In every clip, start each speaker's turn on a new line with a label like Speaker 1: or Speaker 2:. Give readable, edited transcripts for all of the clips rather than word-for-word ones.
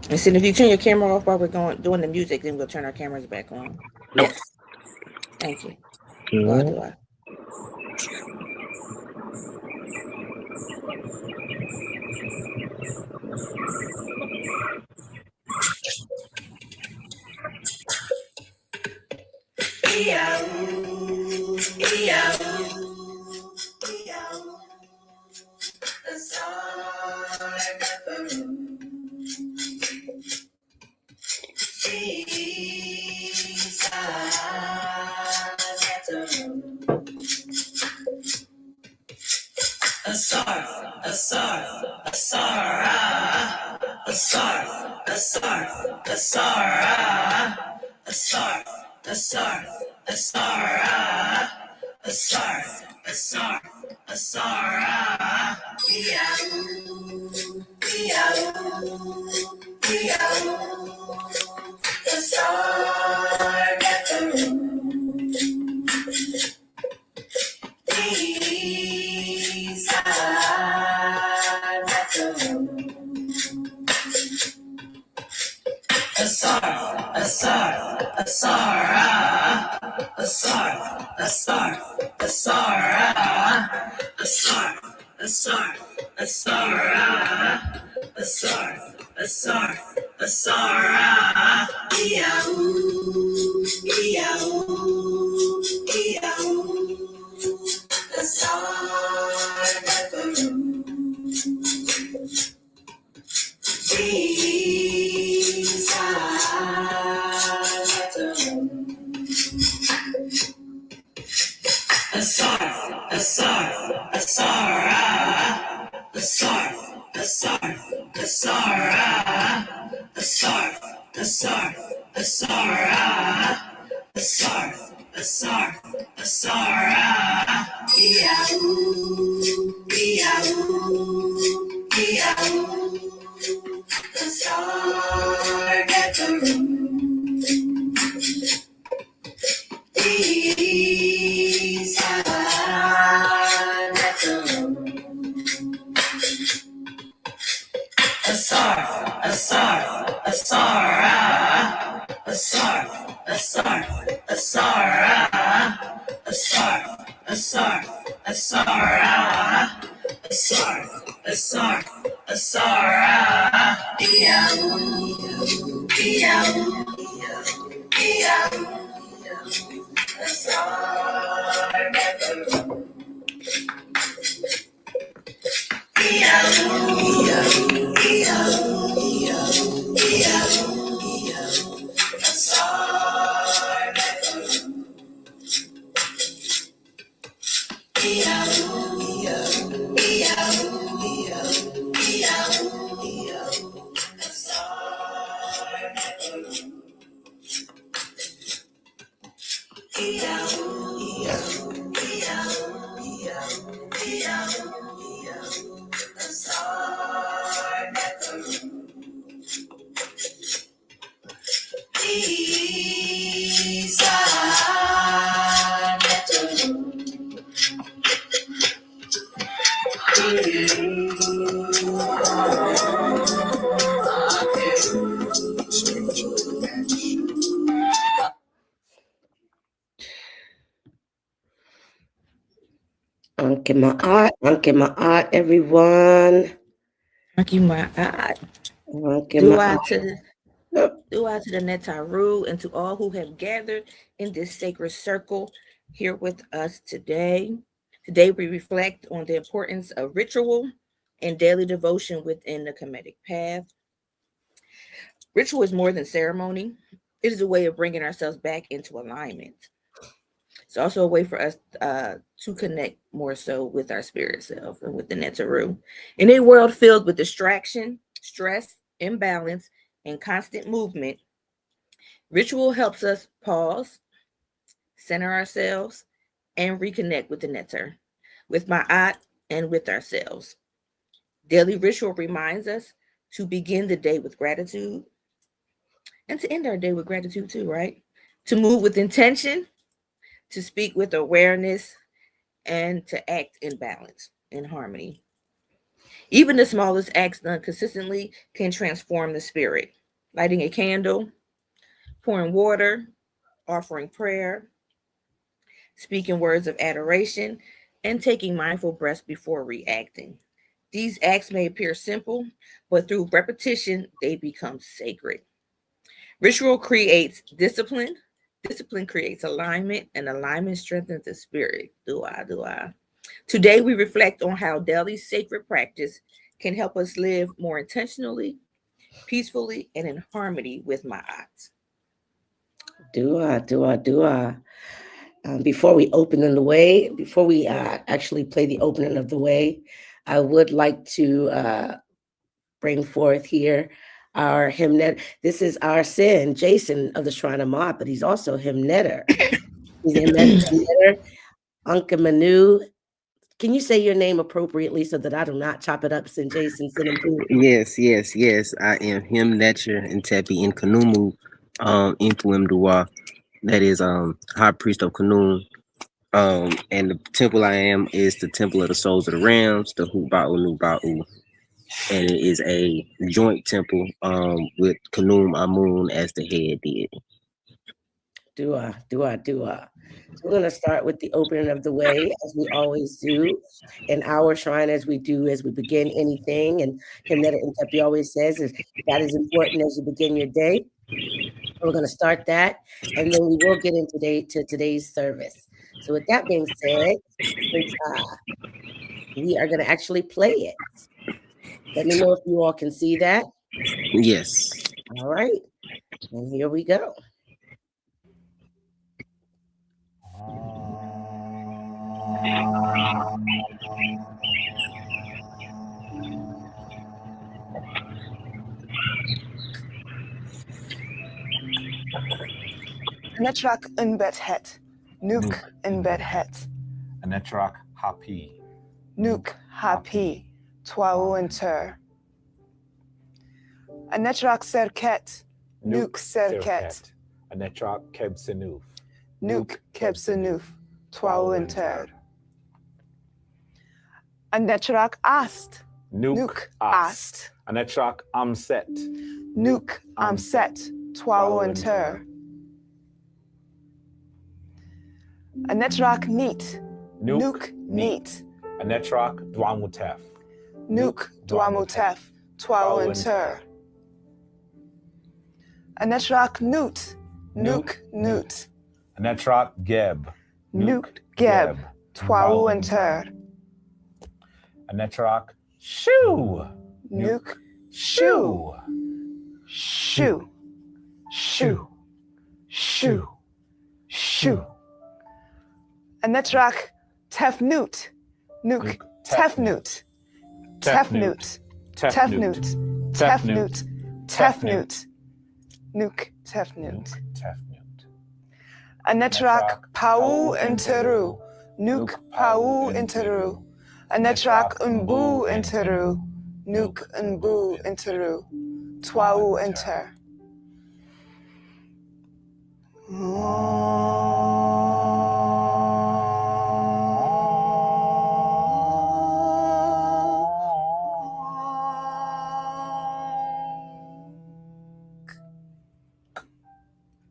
Speaker 1: And so if you turn your camera off while we're doing the music, then we'll turn our cameras back on.
Speaker 2: Nope.
Speaker 1: Yes. Thank you. Dwa
Speaker 2: No.
Speaker 1: Dwa.
Speaker 2: Anche maat, everyone.
Speaker 1: Thank you, my God.
Speaker 2: Anche
Speaker 1: Dua
Speaker 2: maat.
Speaker 1: to the Dua to the Netaru and to all who have gathered in this sacred circle here with us today. Today we reflect on the importance of ritual and daily devotion within the Kemetic path. Ritual is more than ceremony. It is a way of bringing ourselves back into alignment. It's also a way for us to connect more so with our spirit self and with the Netaru. In a world filled with distraction, stress, imbalance, and constant movement, ritual helps us pause, center ourselves, and reconnect with the Neter, with Ma'at, and with ourselves. Daily ritual reminds us to begin the day with gratitude and to end our day with gratitude too, right? To move with intention, to speak with awareness, and to act in balance, in harmony. Even the smallest acts done consistently can transform the spirit. lighting a candle, pouring water, offering prayer, speaking words of adoration, and taking mindful breaths before reacting. These acts may appear simple, but through repetition, they become sacred. Ritual creates discipline. Discipline creates alignment, and alignment strengthens the spirit. Dua, dua. Today, we reflect on how daily sacred practice can help us live more intentionally, peacefully, and in harmony with Ma'at.
Speaker 2: Dua, dua, dua. Before we open in the way, before we actually play the opening of the way, I would like to bring forth here our hymnet. This is our sin, Jason of the Shrine of Ma'at, but he's also hymnetter. He's a hymnetter, Uncle Manu. Can you say your name appropriately so that I do not chop it up, Sin Jason, Sin and Poo?
Speaker 3: Yes, yes, yes. I am him nature and Tepi in Kanumu, Infuim Dwa. That is high priest of Kanum. And the temple I am is the temple of the souls of the Rams, the Huba'u Nuba'u. And it is a joint temple with Kanum Amun as the head did.
Speaker 2: Dua, dua, dua. So we're going to start with the opening of the way, as we always do in our shrine, as we do as we begin anything. And Hymnetta Intepi always says is that is important as you begin your day. We're going to start that, and then we will get into today's service. So with that being said, since we are going to actually play it. Let me know if you all can see that.
Speaker 3: Yes.
Speaker 2: All right. And here we go.
Speaker 4: Netrak unbed het. Nuk unbed het.
Speaker 5: Netrak hapi.
Speaker 4: Nuk hapi. Twau enter. Netrak serket. Nuk serket.
Speaker 5: Netrak kebsenuf.
Speaker 4: Nuk kebsenuf. Twau enter. Netrak ast. Nuk ast.
Speaker 5: Netrak amset.
Speaker 4: Nuk amset. Twau enter. Netrak neat. Nuk neat.
Speaker 5: Netrak dwamutef.
Speaker 4: Nuk dwamutef. Twau enter. Netrak newt. Nuk newt.
Speaker 5: Netrak geb.
Speaker 4: Nuk geb. Twau enter.
Speaker 5: Netrak shoe.
Speaker 4: Nuk shoe. Shoe. Shoe. Shoe. Shoe. Netrak tefnut. Nuk tefnut. Tefnut. Tefnut. Tefnut. Tefnut. Nuk tefnut. Netrak pau enteru. Nuk pau enteru. Netrak unbu enteru. Nuk unbu enteru. Twau enter.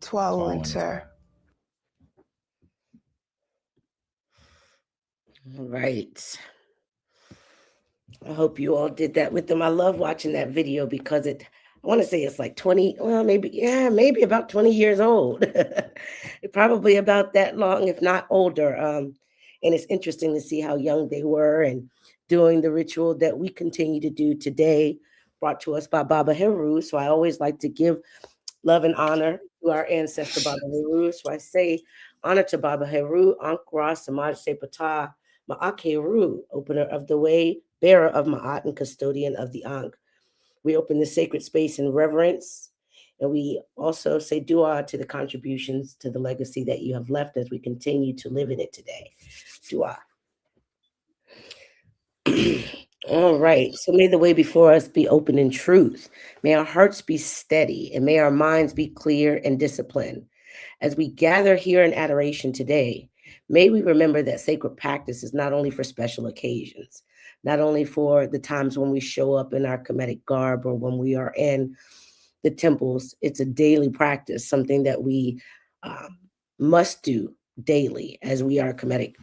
Speaker 4: Twau enter.
Speaker 2: All right. I hope you all did that with them. I love watching that video because I want to say it's like 20, well, maybe about 20 years old. Probably about that long, if not older. And it's interesting to see how young they were and doing the ritual that we continue to do today, brought to us by Baba Heru. So I always like to give love and honor to our ancestor, Baba Heru. So I say honor to Baba Heru, Ankra Samaj Sepata, Ma'ak Heru, opener of the way, bearer of Ma'at, and custodian of the Ankh. We open the sacred space in reverence, and we also say dua to the contributions to the legacy that you have left as we continue to live in it today. Dua. All right. So may the way before us be open in truth. May our hearts be steady, and may our minds be clear and disciplined. As we gather here in adoration today, may we remember that sacred practice is not only for special occasions, not only for the times when we show up in our Kemetic garb or when we are in the temples, it's a daily practice, something that we must do daily as we are Kemetic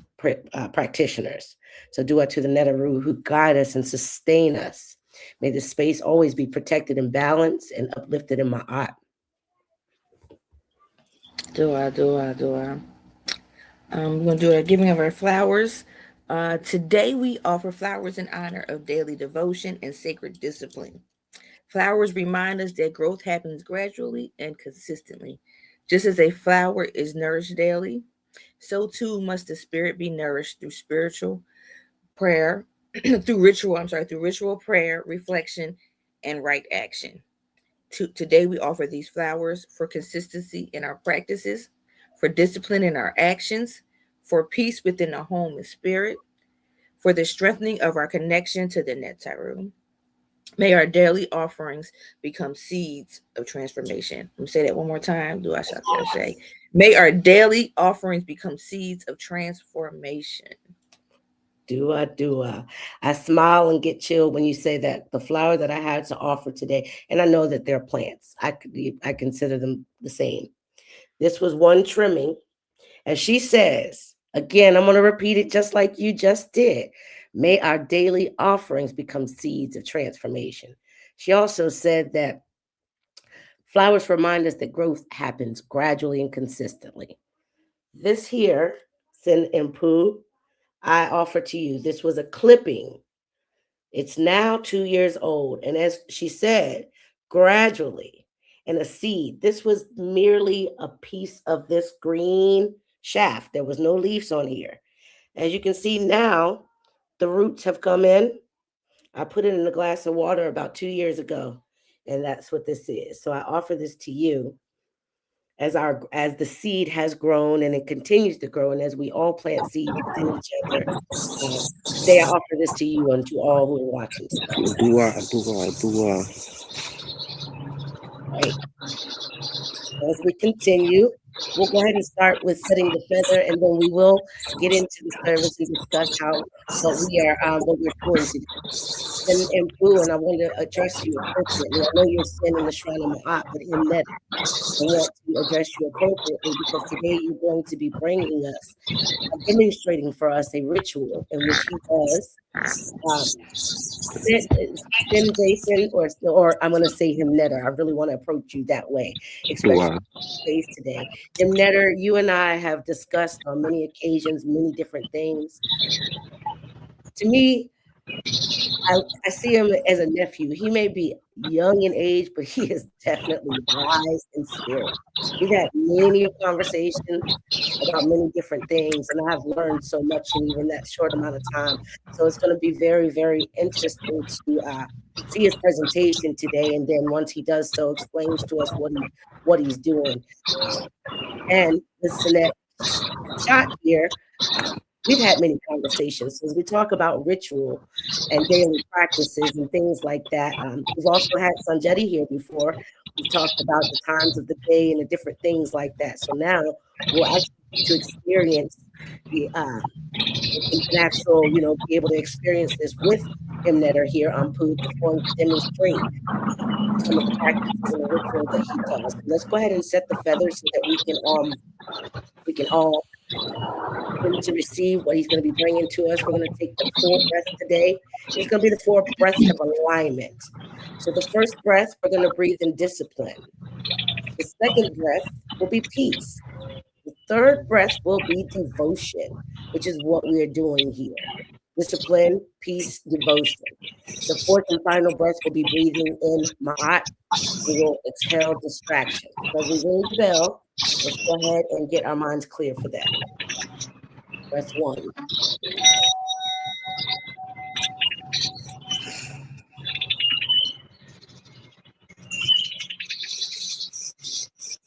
Speaker 2: practitioners. So Dua to the Net R Hrw who guide us and sustain us. May the space always be protected and balanced and uplifted in Ma'at.
Speaker 1: Dua, dua, dua. We're going to do a giving of our flowers. Today we offer flowers in honor of daily devotion and sacred discipline. Flowers remind us that growth happens gradually and consistently. Just as a flower is nourished daily, so too must the spirit be nourished through spiritual prayer, through ritual prayer, reflection, and right action. Today we offer these flowers for consistency in our practices, for discipline in our actions, for peace within the home and spirit, for the strengthening of our connection to the Net R Hrw. May our daily offerings become seeds of transformation. Let me say that one more time. Do I say? May our daily offerings become seeds of transformation.
Speaker 2: Dua. I smile and get chilled when you say that. The flower that I had to offer today, and I know that they're plants. I consider them the same. This was one trimming. As she says, again, I'm going to repeat it just like you just did. May our daily offerings become seeds of transformation. She also said that flowers remind us that growth happens gradually and consistently. This here, Sin and Pooh, I offer to you. This was a clipping. It's now 2 years old. And as she said, gradually, and a seed. This was merely a piece of this green shaft. There was no leaves on here. As you can see now, the roots have come in. I put it in a glass of water about 2 years ago, and that's what this is. So I offer this to you as the seed has grown and it continues to grow, and as we all plant seeds within each other. Today I offer this to you and to all who are watching today.
Speaker 3: Dua.
Speaker 2: Right. As we continue, we'll go ahead and start with setting the feather, and then we will get into the service and discuss what we're doing today. And Pooh, and I want to address you appropriately. I know you're standing in the shrine of Ma'at, but in that I want to address you appropriately because today you're going to be bringing us, demonstrating for us a ritual in which he does Sin Jason, or I'm going to say him Netter. I really want to approach you that way, especially space today. Him Netter, you and I have discussed on many occasions, many different things. To me, I see him as a nephew. He may be young in age, but he is definitely wise in spirit. We've had many conversations about many different things, and I've learned so much in even that short amount of time. So it's going to be very, very interesting to see his presentation today, and then once he does so, explains to us what he's doing. And the Sinette shot here. We've had many conversations as we talk about ritual and daily practices and things like that. We've also had Sanjeti here before. We've talked about the times of the day and the different things like that. So now we'll actually get to experience the natural, be able to experience this with him that are here on Pooh that's going to demonstrate some of the practices and the ritual that he does. Let's go ahead and set the feathers so that we can all to receive what he's going to be bringing to us. We're going to take the 4 breaths today. It's going to be the 4 breaths of alignment. So the first breath, we're going to breathe in discipline. The second breath will be peace. The third breath will be devotion, which is what we are doing here. Discipline, peace, devotion. The fourth and final breath will be breathing in Ma'at. We will exhale distraction. As we ring the bell, let's go ahead and get our minds clear for that. Breath 1.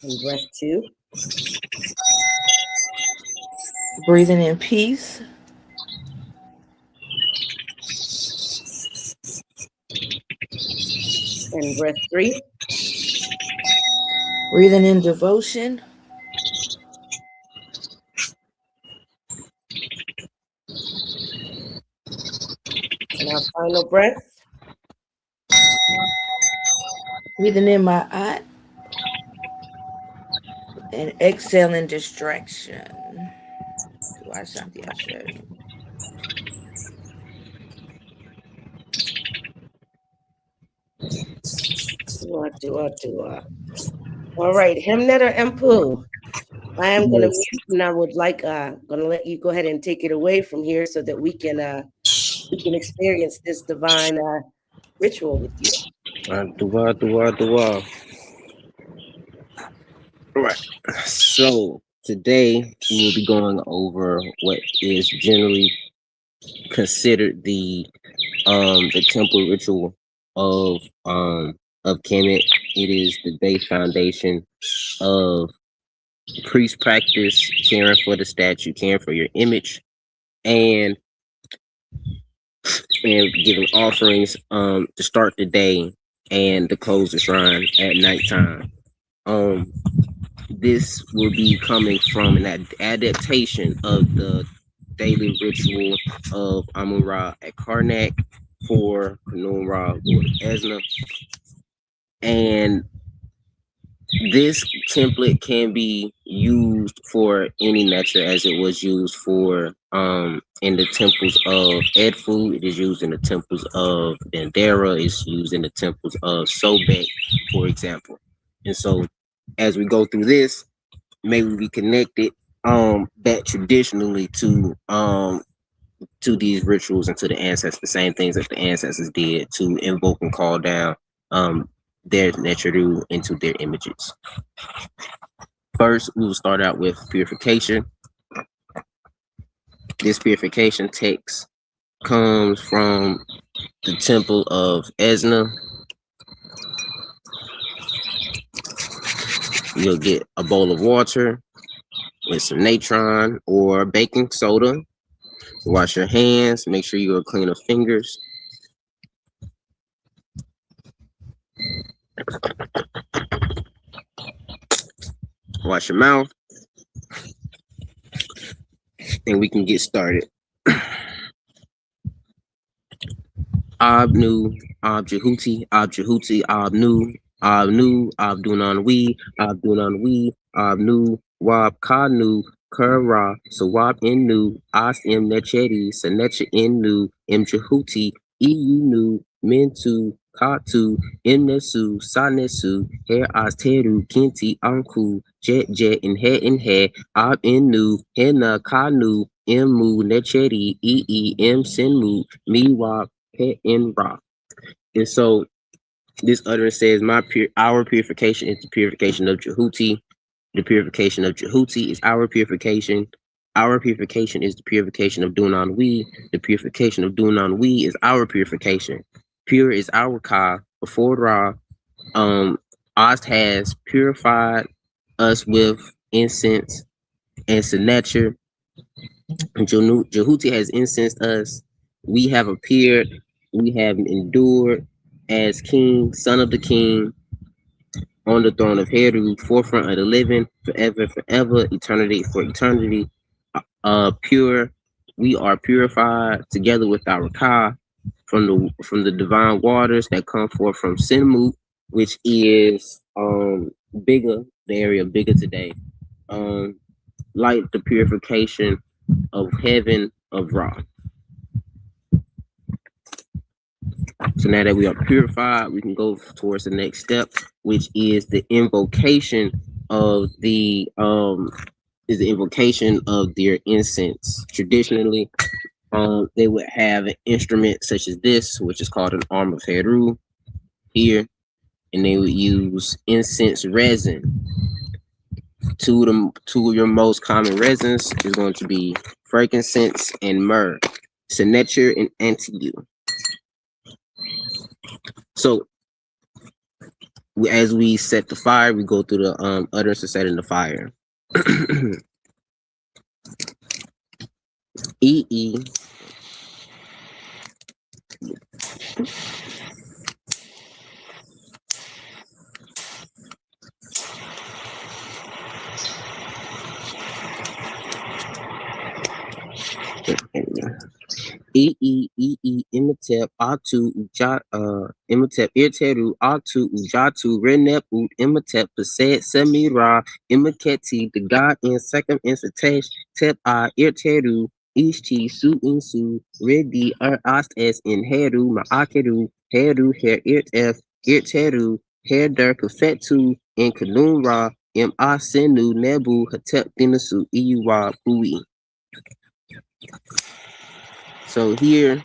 Speaker 2: And breath 2.
Speaker 1: Breathing in peace.
Speaker 2: And breath 3.
Speaker 1: Breathing in devotion.
Speaker 2: And our final breath.
Speaker 1: breathing in my eye, and exhaling distraction. Dua Shanti Ashe.
Speaker 2: Dua. All right, Hemnet or Empu? I am going to
Speaker 3: Yes.
Speaker 2: mute, and I would like going to let you go ahead and take it away from here so that we can experience this divine ritual with you.
Speaker 3: Dwa. Right. So today we will be going over what is generally considered the temple ritual of Kemet. It is the base foundation of priest practice, caring for the statue, caring for your image, and giving offerings to start the day and to close the shrine at nighttime. This will be coming from an adaptation of the daily ritual of Amun Ra at Karnak for Khnum Ra, Lord of Esna. And this template can be used for any nature as it was used for in the temples of Edfu. It is used in the temples of Bandera. It's used in the temples of Sobek, for example. And so as we go through this, maybe we connect it back traditionally to these rituals and to the ancestors, the same things that the ancestors did to invoke and call down their Necharu into their images. First, we will start out with purification. This purification text comes from the temple of Esna. You'll get a bowl of water with some natron or baking soda. Wash your hands, make sure you are clean of fingers. Wash your mouth, and we can get started. Abnu, Abjehuti, Abnu, Abdunanwi, Abnu, Wab Kanu, Kura, Sawab Inu, As Im Nechedi, Sanecha Inu, Imjehuti, Iyunu, Mintu, Katu, Imnesu, Sanesu, Hair Asteru, Kinti, Anku, Jet, and He, Ab Inu, Hena, Kanu, Imu, Nechedi, M Sinmu, Miwab, in Ra. And so this utterance says, our purification is the purification of Jehuti. The purification of Jehuti is our purification. Our purification is the purification of Dunan We. The purification of Dunan We is our purification. Pure is our Ka. Before Ra, Oz has purified us with incense and signature. Jehuti has incensed us. We have appeared. We have endured as king, son of the king, on the throne of Heru, forefront of the living, forever, eternity for eternity. Pure, we are purified together with our Ka from the divine waters that come forth from Sinmu, which is bigger, the area bigger today. Like the purification of heaven of Ra. So now that we are purified, we can go towards the next step, which is the invocation of their incense. Traditionally, they would have an instrument such as this, which is called an arm of Heru here, and they would use incense resin. Two of your most common resins is going to be frankincense and myrrh, signature and antigue. So as we set the fire, we go through the utterance of setting the fire. E. Imatep Atu Imatep Irteru Atu Ujatu Renep Ut Imatep Paset Semira Imaketi the God in second Insatesh Tep Irteru Ishti Su Insu Redi Ast Es in Heru Maakeru Heru Her Irteru Her Der Kafetu in Kanunra Im Asenu Nebu Hatep Dinasu Iuwa Pui. So here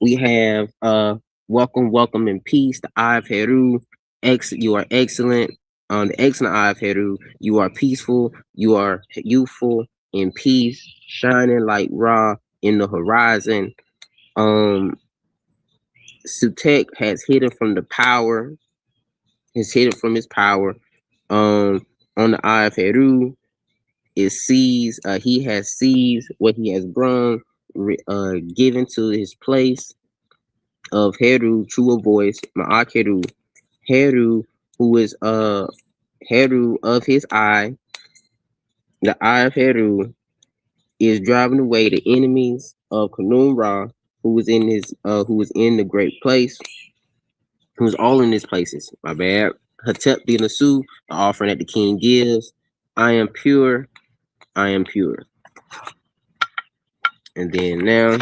Speaker 3: we have welcome and peace, the Eye of Heru. You are excellent. On the excellent Eye of Heru, you are peaceful, you are youthful in peace, shining like Ra in the horizon. Sutek has hidden from the power, has hidden from his power. On the Eye of Heru, it sees he has seized what he has grown, given to his place of Heru, true voice, Ma'akeru, Heru, who is Heru of his eye, the eye of Heru is driving away the enemies of Kanun Ra, who was in the great place, who's all in his places. My bad. Hatep Binasu, the offering that the king gives. I am pure, I am pure. And then now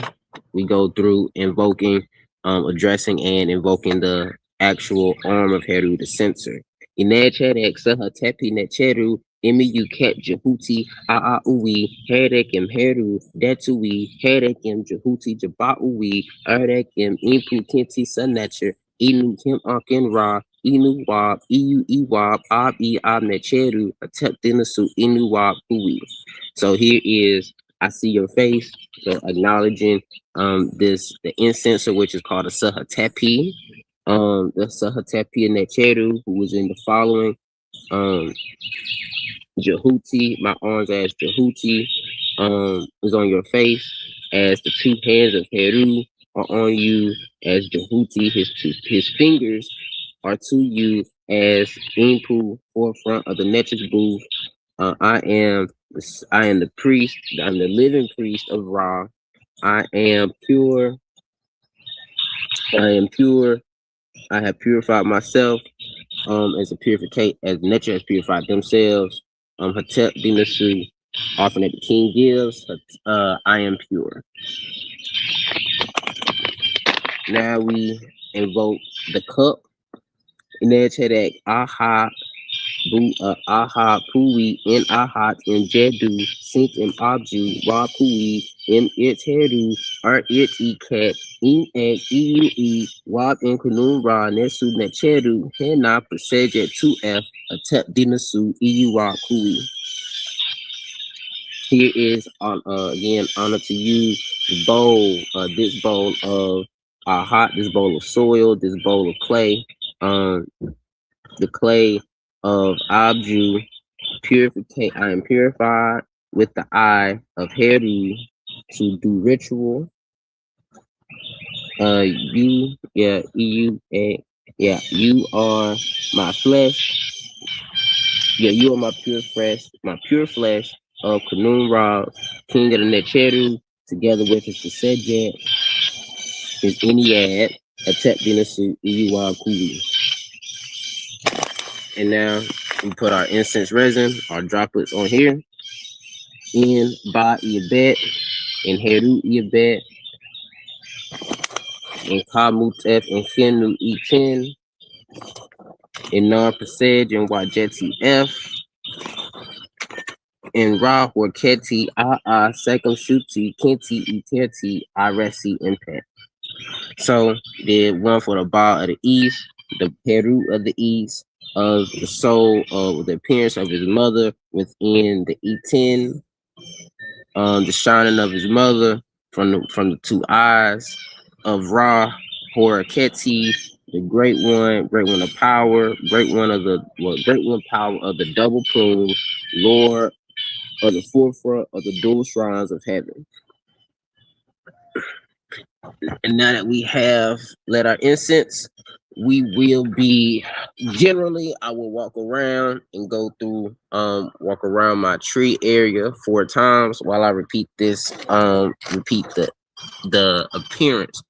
Speaker 3: we go through invoking, addressing and invoking the actual arm of Heru, the censor. Inechedek Sahatepi Necheru, Imi Uket Jehuti, Aaui, Herekim Heru, Detui, Herekim Jehuti, Jabaui, Erekim, Impu Kinti Sunacher, Inu Kim Akin Ra, Inu Wab, Iu Iwab, Ab E Ab Necheru, Atep Dinasu, Inu Wab Ui. So here is I see your face. So acknowledging the incenser, which is called a Sahatepi. The Sahatepi Necheru, who was in the following. Jehuti, my arms as Jehuti, is on your face, as the two hands of Heru are on you as Jehuti. His fingers are to you as Impu, forefront of the Netrix booth. I am the priest. I'm the living priest of Ra. I am pure. I am pure. I have purified myself. As a purificate, as nature has purified themselves. Hatep Dinasu, offering that the king gives. I am pure. Now we invoke the cup. Inechedek Aha Aha Pui in Ahat in Jedu, Sink in Abju, Wa Pui, in Iteru, Art Ket, in Egg, Iu Wab in Kunun Ra, Nesu Necheru, Hena Persejet 2F, Atep Dinasu, Iu Wa Pui. Here is again honor to you, the bowl, this bowl of Ahat, this bowl of soil, this bowl of clay, the clay of Abju. Purificate. I am purified with the eye of Heru to do ritual. You are my flesh. Yeah, you are my pure flesh of Kanun Ra, king of the Necheru, together with his Sejet, his Eniad, Atep Dinasu, Iuwa Kuli. And now we put our incense resin, our droplets on here. In Ba Iabet, in Heru Iabet, in Kamutef, and Khenu E10, in Non Pasej, and Wajeti F, in Ra Horketi Aa, Sekam Shuti, Kenti Iterti, Iresi Impact. So, did one for the Ba of the East, the Heru of the East, of the soul of the appearance of his mother within the E10, the shining of his mother from the two eyes of Ra, Horaketi, the great one of power, great one power of the double plume, Lord of the forefront of the dual shrines of heaven. And now that we have let our incense, we will be generally I will walk around and go through walk around my tree area 4 times while I repeat this repeat the appearance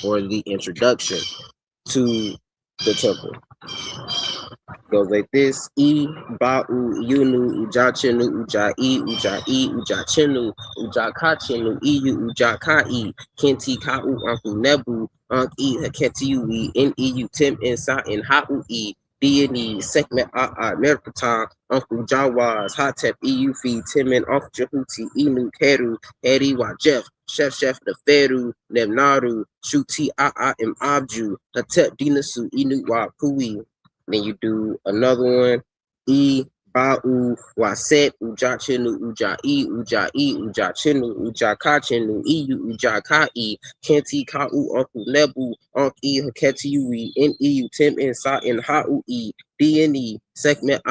Speaker 3: or the introduction to the temple. Goes like this: E ba u yunu uja chenu uja uja chenu uja ka chenu iu uja ka kenti ka u uncle nebu haketi u in eu tim insa in ha u deity segment merpata uncle Jawas hotep eu fi timin off jahuti inu keru heri wa chef the feru nemnaru shuti im abju hatep dinasu inu wa kui. Then you do another one. E ba u waset uja chenu uja uja chenu uja ka chenu uja ka kenti ka u uncle nebu haketi u in eu tim insa in ha u dne segment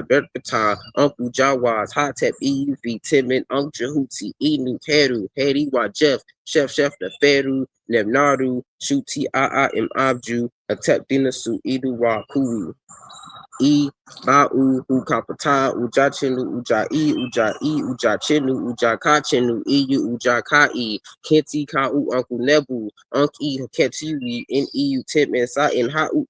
Speaker 3: berpata uncle Jawas hotep eu fi timin jahuti inu keru heri wa chef the feru nemnaru shuti im abju atep dinasu idu wa kui. E ba u kapata uja chenu uja uja chenu uja ka chenu uja ka kenti ka u uncle nebu haketi in eu tim insa in ha u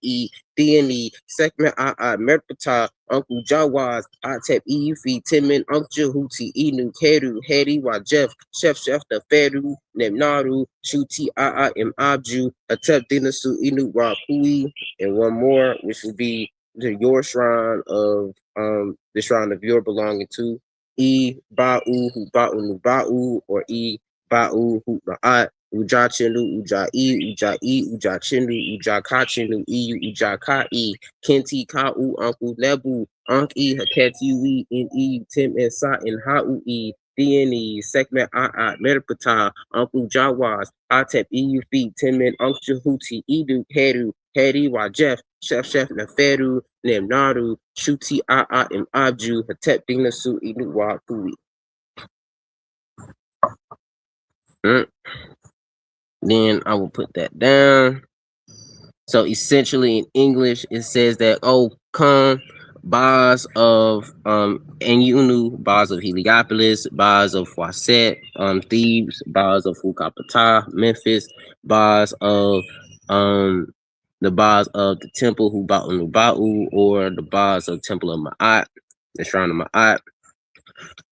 Speaker 3: dne segment merpata uncle Jawas atep eu fi timin jahuti inu keru heri wa chef the feru nemnaru shuti im abju atep dinasu inu wa kui. And one more, which would be your shrine of the shrine of your belonging to. E ba u hu ba u nu ba u, or E ba u hu ra'at uja chenu uja uja chenu uja ka chenu uja ka kenti ka u uncle nebu haketi u in tim and sa in ha u dne segment merpata uncle Jawas atep eu fi timin jahuti idu heru heri wa chef na feru nemnaru shuti im abju hatep dinasu inu wa kui. Then I will put that down. So essentially in English, it says that, oh, come, bars of Enyunu, bars of Heliopolis, bars of Fawcett, Thebes, bars of Fukapata, Memphis, bars of the bars of the temple Huba'u Nuba'u, or the bars of temple of Ma'at, the shrine of Ma'at.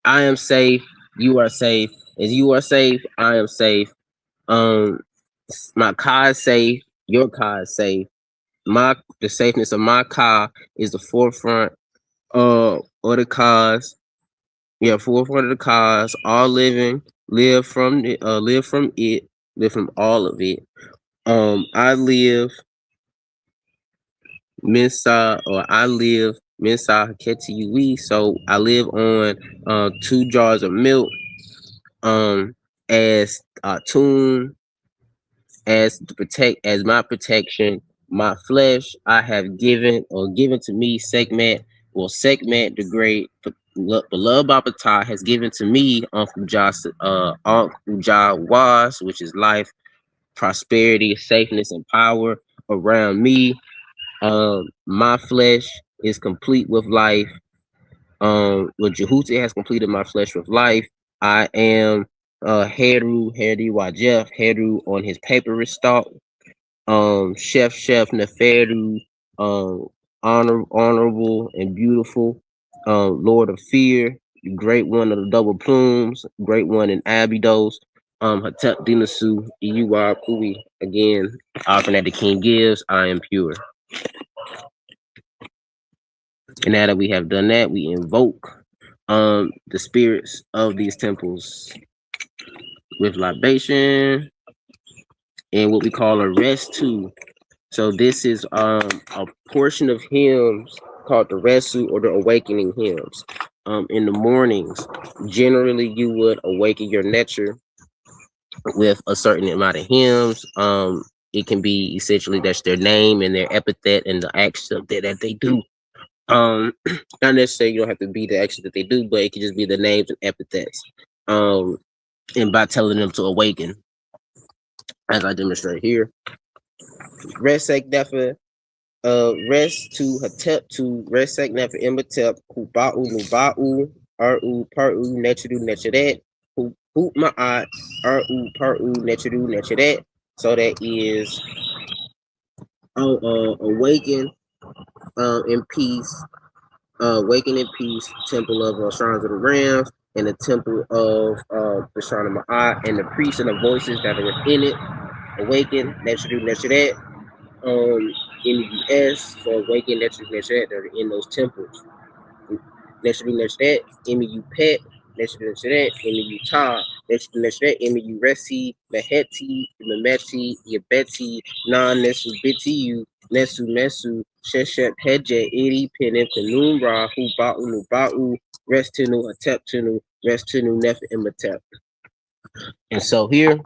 Speaker 3: I am safe, you are safe. As you are safe, I am safe. My car is safe, your car is safe. The safeness of my car is the forefront of the cars. Yeah, forefront of the cars. All living, live from it, live from all of it. I live Mensa, or I live Mensa Haketi. So I live on 2 jars of milk. As tune as to protect as my protection. My flesh I have given to me segment the great beloved Bapata has given to me Uncle Jah was, which is life, prosperity, safeness, and power around me. My flesh is complete with life. When Jehuti has completed my flesh with life, I am Heru Wajef, Heru on his papyrus stalk, Chef Neferu, honorable and beautiful, Lord of Fear, great one of the double plumes, great one in Abydos, Hatep Dinasu, Iuwa Kui. Again, offering that the king gives, I am pure. And now that we have done that, we invoke the spirits of these temples with libation and what we call a rest too. So this is a portion of hymns called the resu, or the awakening hymns. In the mornings, generally you would awaken your nature with a certain amount of hymns. It can be essentially that's their name and their epithet and the action that they do. Not necessarily you don't have to be the action that they do, but it can just be the names and epithets. And by telling them to awaken, as I demonstrate here. Resek Defa, Rest to Hatep to Rest Seknef Imhotep Huba'u Nuba'u Ar'u Par'u Necheru Necheret Hoop Ma'at Ar'u Par'u Necheru Necheret. So that is awaken in peace, awaken in peace, temple of Shrines of the Rams, and the temple of the Shrine of Ma'at, and the priests and the voices that are within it. Awaken, Necheru Necheret. In the US, so awaken Necheru Necheret that are in those temples. Necheru Necheret, Emu Pet, Necheru Necheret, Emu Ta, Necheru Necheret, Emu Resi, Meheti, Memeti, Yabeti, Non Nesu Bitiu, Nesu, Sheshet Heje, Iri, Penim, Kanum Ra, Hu Ba'u, Nuba'u, Restinu, Ateptinu, Restinu, Nef, Imatep. And so here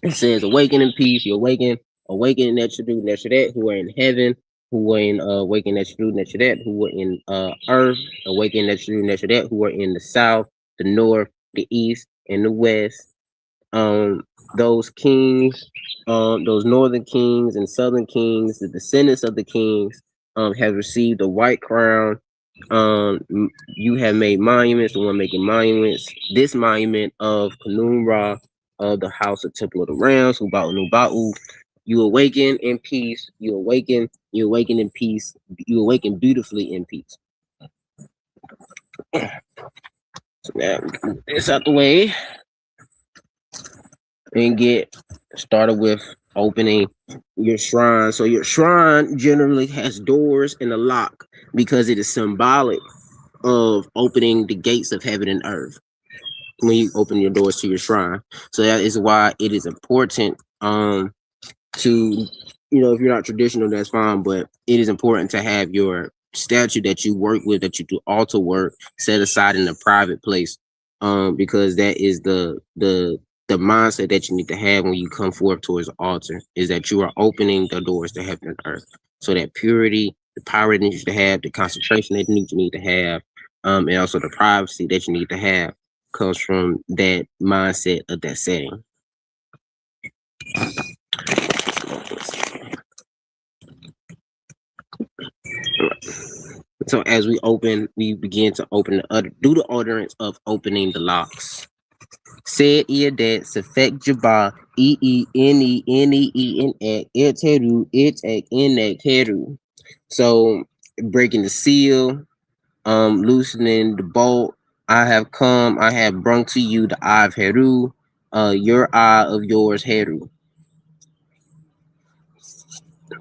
Speaker 3: it says, awaken in peace, you awaken Necheru Necheret, who are in heaven, who are in awaken Necheru Necheret, who are in earth, awaken Necheru Necheret, who are in the south, the north, the east, and the west. Those kings, those northern kings and southern kings, the descendants of the kings, have received a white crown. You have made monuments, the one making monuments. This monument of Kanum Ra, of the house of Temple of the Rams, Huba'u Nuba'u. You awaken in peace. You awaken in peace. You awaken beautifully in peace. So now we can move this out the way and get started with opening your shrine. So your shrine generally has doors and a lock because it is symbolic of opening the gates of heaven and earth when you open your doors to your shrine. So that is why it is important to, if you're not traditional, that's fine, but it is important to have your statue that you work with, that you do altar work, set aside in a private place, because that is the mindset that you need to have when you come forth towards the altar, is that you are opening the doors to heaven and earth. So that purity, the power that you need to have, the concentration that you need to have, and also the privacy that you need to have comes from that mindset of that setting. So as we begin to do the orderance of opening the locks. Said that Safek Jabba Keru. So breaking the seal, loosening the bolt. I have brung to you the eye of Heru, your eye of yours, Heru.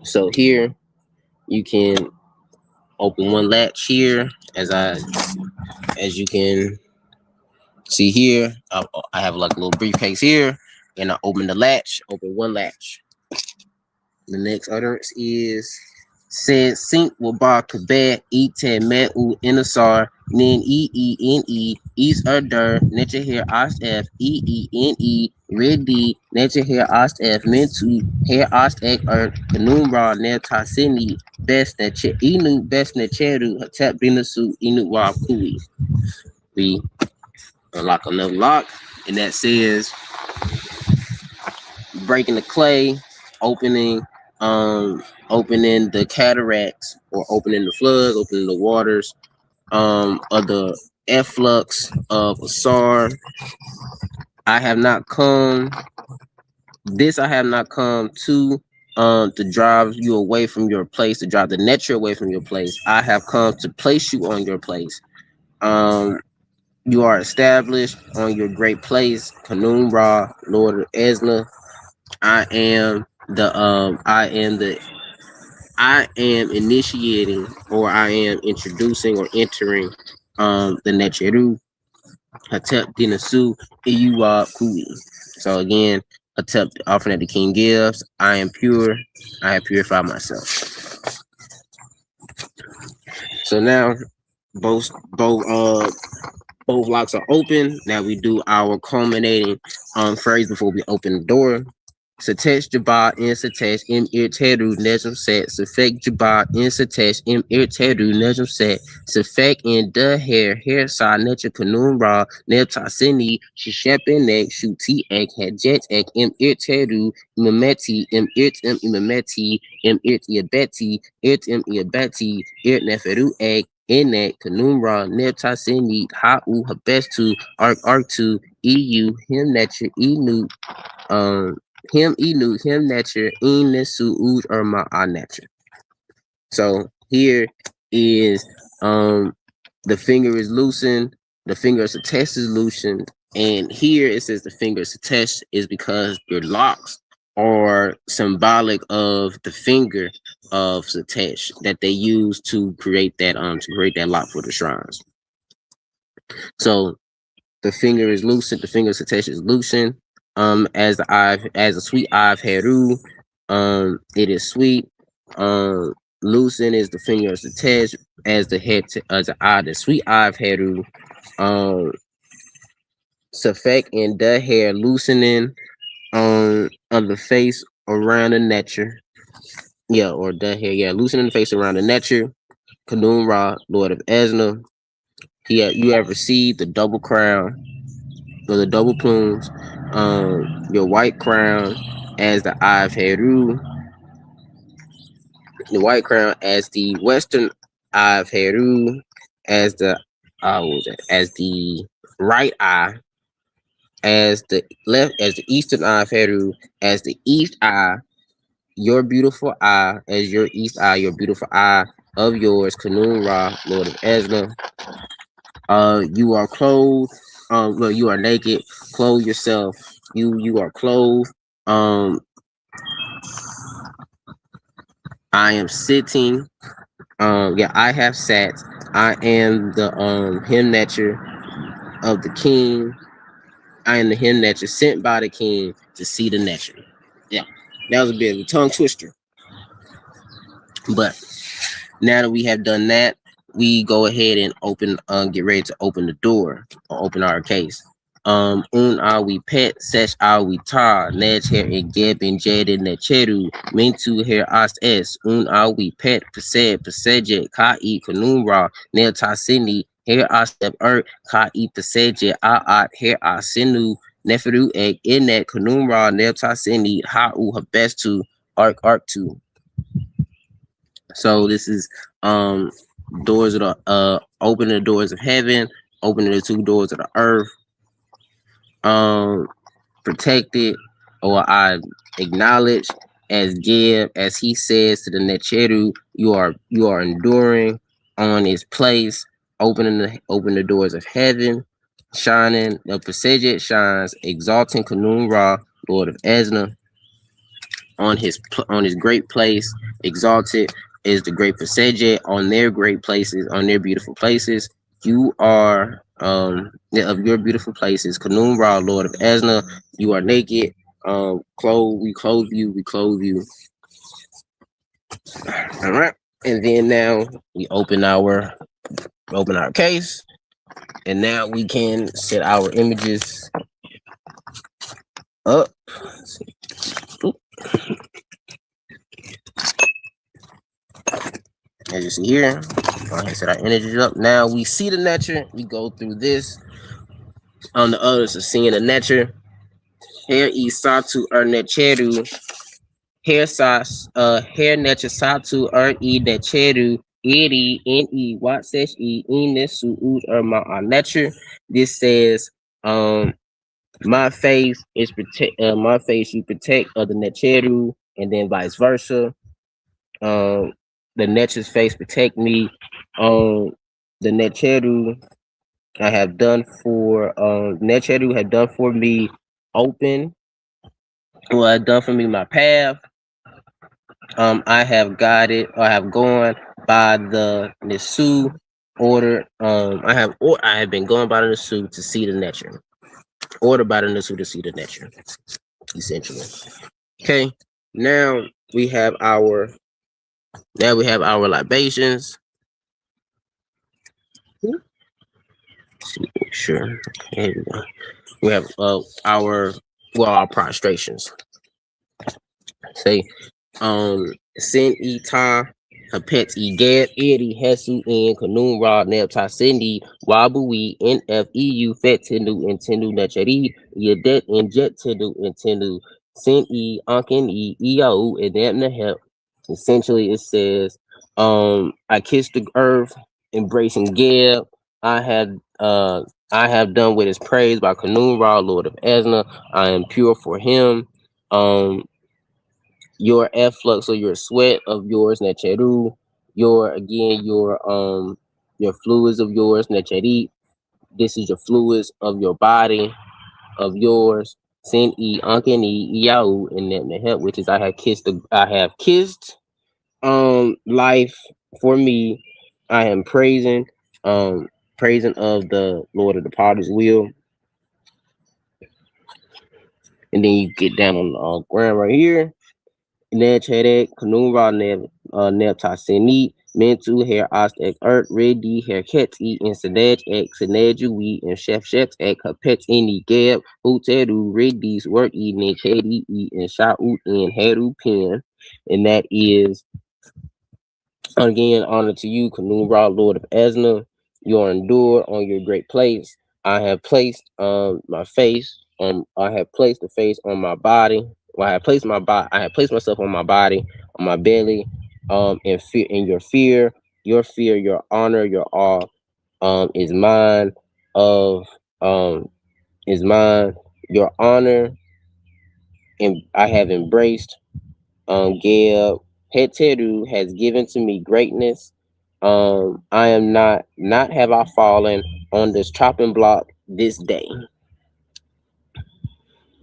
Speaker 3: So here you can open one latch here, as you can see here. I have like a little briefcase here, and I open the latch, open one latch. The next utterance is said sink will bar kabet ite me'u inasar nin is der neche here ast f ready neche here ast f mentu here ast ek kanumra netasini best neche inu best necheru hatep binasu inu wa kui. We unlock another lock, and that says breaking the clay, opening the cataracts, or opening the floods, opening the waters of the efflux of Asar. I have not come to drive you away from your place, to drive the nature away from your place. I have come to place you on your place. You are established on your great place, Kanum Ra, Lord of Esna. I am initiating, or I am introducing or entering the Necheru, Hatep Dinasu, Iyuwa Kui. So again, Hatep, the offering that the king gives. I am pure, I have purified myself. So now both locks are open. Now we do our culminating phrase before we open the door. Satesh Jabbar in Satesh im Irteru Nejum Set, Safek Jabbar in Satesh im Irteru Nejum Set, Safek in the hair Sa Necha Kanun Ra, Nepta Sini, Shishepen Nek, Shuti Ek, Hadjet Ek im Irteru, Imameti, im Irtim Imameti, im Irt Iabeti, Irtim Iabeti, Irt Neferu Ek, Enek, Kanun Ra, Nepta Sini, Ha'u Habestu, Ark 2, EU, Him Necha, Enu, him inu him nature in nesu ud or ma nature. So here is the finger is loosened, the finger of Satesh is loosened, and here it says the finger of Satesh is because your locks are symbolic of the finger of Satesh that they use to create that lock for the shrines. So the finger is loosened, the finger of Satesh is loosened. As a sweet I've Heru, it is sweet. Loosen is the finger of Satesh as the head as the sweet I've Heru. Safek and the hair loosening on the face around the nature. Yeah, or the hair, yeah, loosening the face around the nature. Kanun Ra, Lord of Esna. You have received the double crown or the double plumes. Your white crown as the I've Heru, the white crown as the Western I've Heru, as the as the right eye, as the left, as the Eastern I've Heru, as the East eye, your beautiful eye, as your East eye, your beautiful eye of yours, Kanun Ra, Lord of Esna. You are clothed. Well, you are naked. Clothe yourself. You are clothed. I am sitting. Yeah, I have sat. I am the hymn nature of the king. I am the hymn nature sent by the king to see the nature. Yeah, that was a bit of a tongue twister. But now that we have done that, we go ahead and get ready to open the door or open our case. Un awi pet sesh awi tar nej her e geb in jed in the cheru mintu her ast es un awi pet peseje ka e kanumra nel tasini her astep ka e peseje a her asinu neferu egg in that kanumra nel tasini ha u habestu ark 2. So this is doors of the opening the doors of heaven, opening the 2 doors of the earth. Protected, or I acknowledge as Gib, as he says to the Necheru, you are enduring on his place, open the doors of heaven, shining the Pasejet shines, exalting Kanun Ra, Lord of Esna, on his great place, exalted is the great Pasejet on their great places, on their beautiful places. You are of your beautiful places, Kanun Ra, Lord of Esna. You are naked. We clothe you. All right, and then now we open our case, and now we can set our images up. As you see here, go ahead and set our images up. Now we see the nature. We go through this. On the others of seeing the nature. Hair isatu necheru. Hair nature satu necheru. Iri ne what says nesu ma nature. This says my face is protect my face you protect of the necheru, and then vice versa. The nature's face protect me. The necheru I have done for Necheru have done for me open. Well, have done for me my path. I have guided, or I have gone by the Nisu order. I have been going by the Nisu to see the nature. Ordered by the Nisu to see the nature, essentially. Okay, now we have our libations. Sure. Okay, we have our prostrations. Say Sin E Ta Hapet E Gab Eddie Hesu and Kanun Rod Nepta Cindy Wabui NFEU Fet Tendu and Tendu Nachari Yadet and Jet Tendu and Tendu Sin E Ankin E Eau and Nepna Help. Essentially it says I kissed the earth, embracing Gab. I have I have done what is praised by Kanun Ra, Lord of Esna. I am pure for him. Your efflux or your sweat of yours, Necheru, your fluids of yours, Necherit. This is your fluids of your body, of yours. Sin e ankeni yau and net which is I have kissed life for me. I am praising of the Lord of the Potter's wheel. And then you get down on the ground right here. Ned Kanura Nepta Seni, Mentu Hair Ostek Ert, Ready Hair Keti, and Sened Ek Senedui, and Chef Chefs Ek Kapet Any Gab, Hoteru, Redis, Work Evening, KDE, and Shaut and Heru Pen. And that is again honor to you, Kanura, Lord of Esna. You are endured on your great place. I have placed my face on I have placed the face on my body. Well, I have placed myself on my body, on my belly, in your fear, your honor, your awe, is mine of is mine, your honor, and I have embraced. Geb Heteru has given to me greatness. I am not have I fallen on this chopping block this day.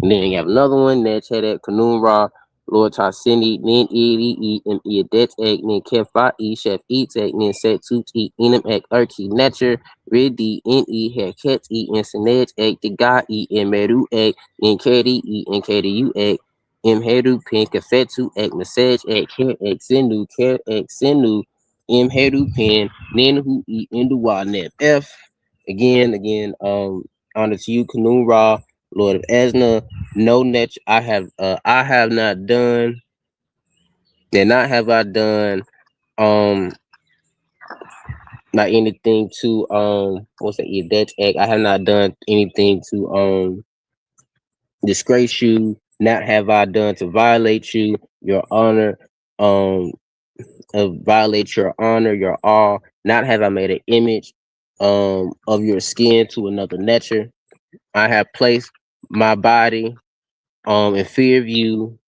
Speaker 3: And then you have another one that Chedet Kanunra, Lord Tarsini, Nin Edi, E, M, E, Det Egg, Nin Kefa, E, Chef Etek, Nin Set Tut, E, Enum Ek, Urki, Nature, Ridi, N, E, Hairket, E, Insinet, Egg, the Guy, E, M, Meru, Egg, Nin Kedi, E, N, KDU, Egg, M, Heru, Pen, Kafetu, Egg, Message, Egg, Care, Egg, Senu, Care, Egg, Senu, M, Heru, Pen, Nin, Who, E, Induwa, Neb, F. Again, honor to you, Kanunra, Lord of Esna. No net I have not done, and not have I done not anything to what's that that egg. I have not done anything to disgrace you, not have I done to violate you, your honor, violate your honor, your all, not have I made an image of your skin to another nature. I have placed my body in fear of you,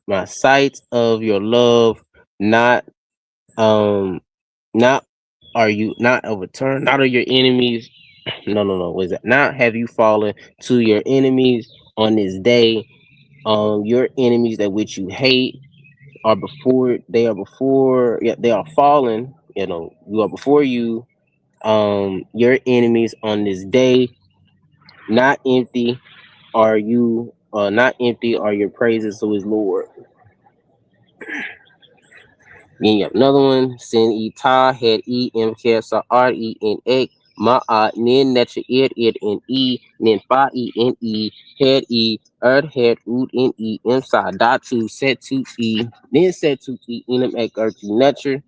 Speaker 3: my sight of your love, not um not are you not overturned, not are your enemies. No. What is that? Not have you fallen to your enemies on this day. Your enemies that which you hate they are fallen, you are before you, your enemies on this day, not empty are you not empty are your praises to his Lord. Then you have another one. Sin e ta head e m k s r e n x ma a nin netra n e nin fa e n e head e head oot n e m sa datu set to e then set to e in m ek netra.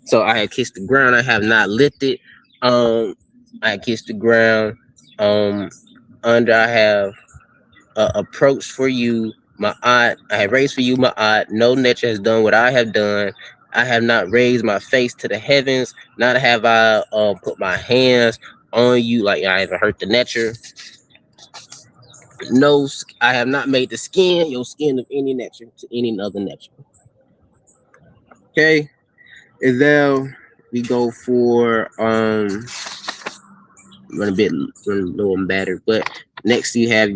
Speaker 3: So I had kissed the ground. I have not lifted. I kissed the ground. Under I have approach for you, my aunt. I have raised for you, my aunt. No nature has done what I have done. I have not raised my face to the heavens. Not have I put my hands on you like I haven't hurt the nature. No, I have not made your skin of any nature to any other nature. Okay, and then we go for run a little better. But next you have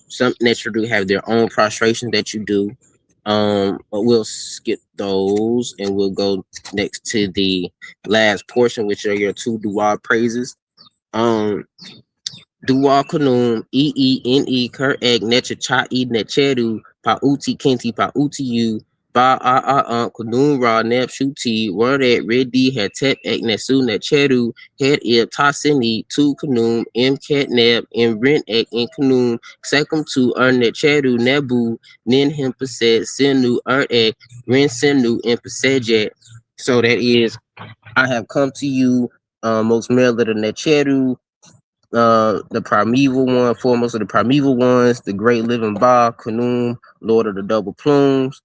Speaker 3: some nature do have their own prostration that you do. But we'll skip those and we'll go next to the last portion, which are your two Dwa praises. Dwa Kunum Ene Ker Egg Necha Cha E Necheru Pauti Kenti Pauti U Ba Kunun Ra Neb Shuti, Word at Redi had Tep Ek Nesu Necheru, Head Ib Tasini, Tu Kunum, M Cat Neb, and Rent Ek in Kunum, Second to Necheru Nebu, Nin Him Paset, Sinu Ek, Ren Sinu, and Pasejet. So that is, I have come to you, most male of the Necheru, the primeval one, foremost of the primeval ones, the great living Ba, Kunum, Lord of the double plumes.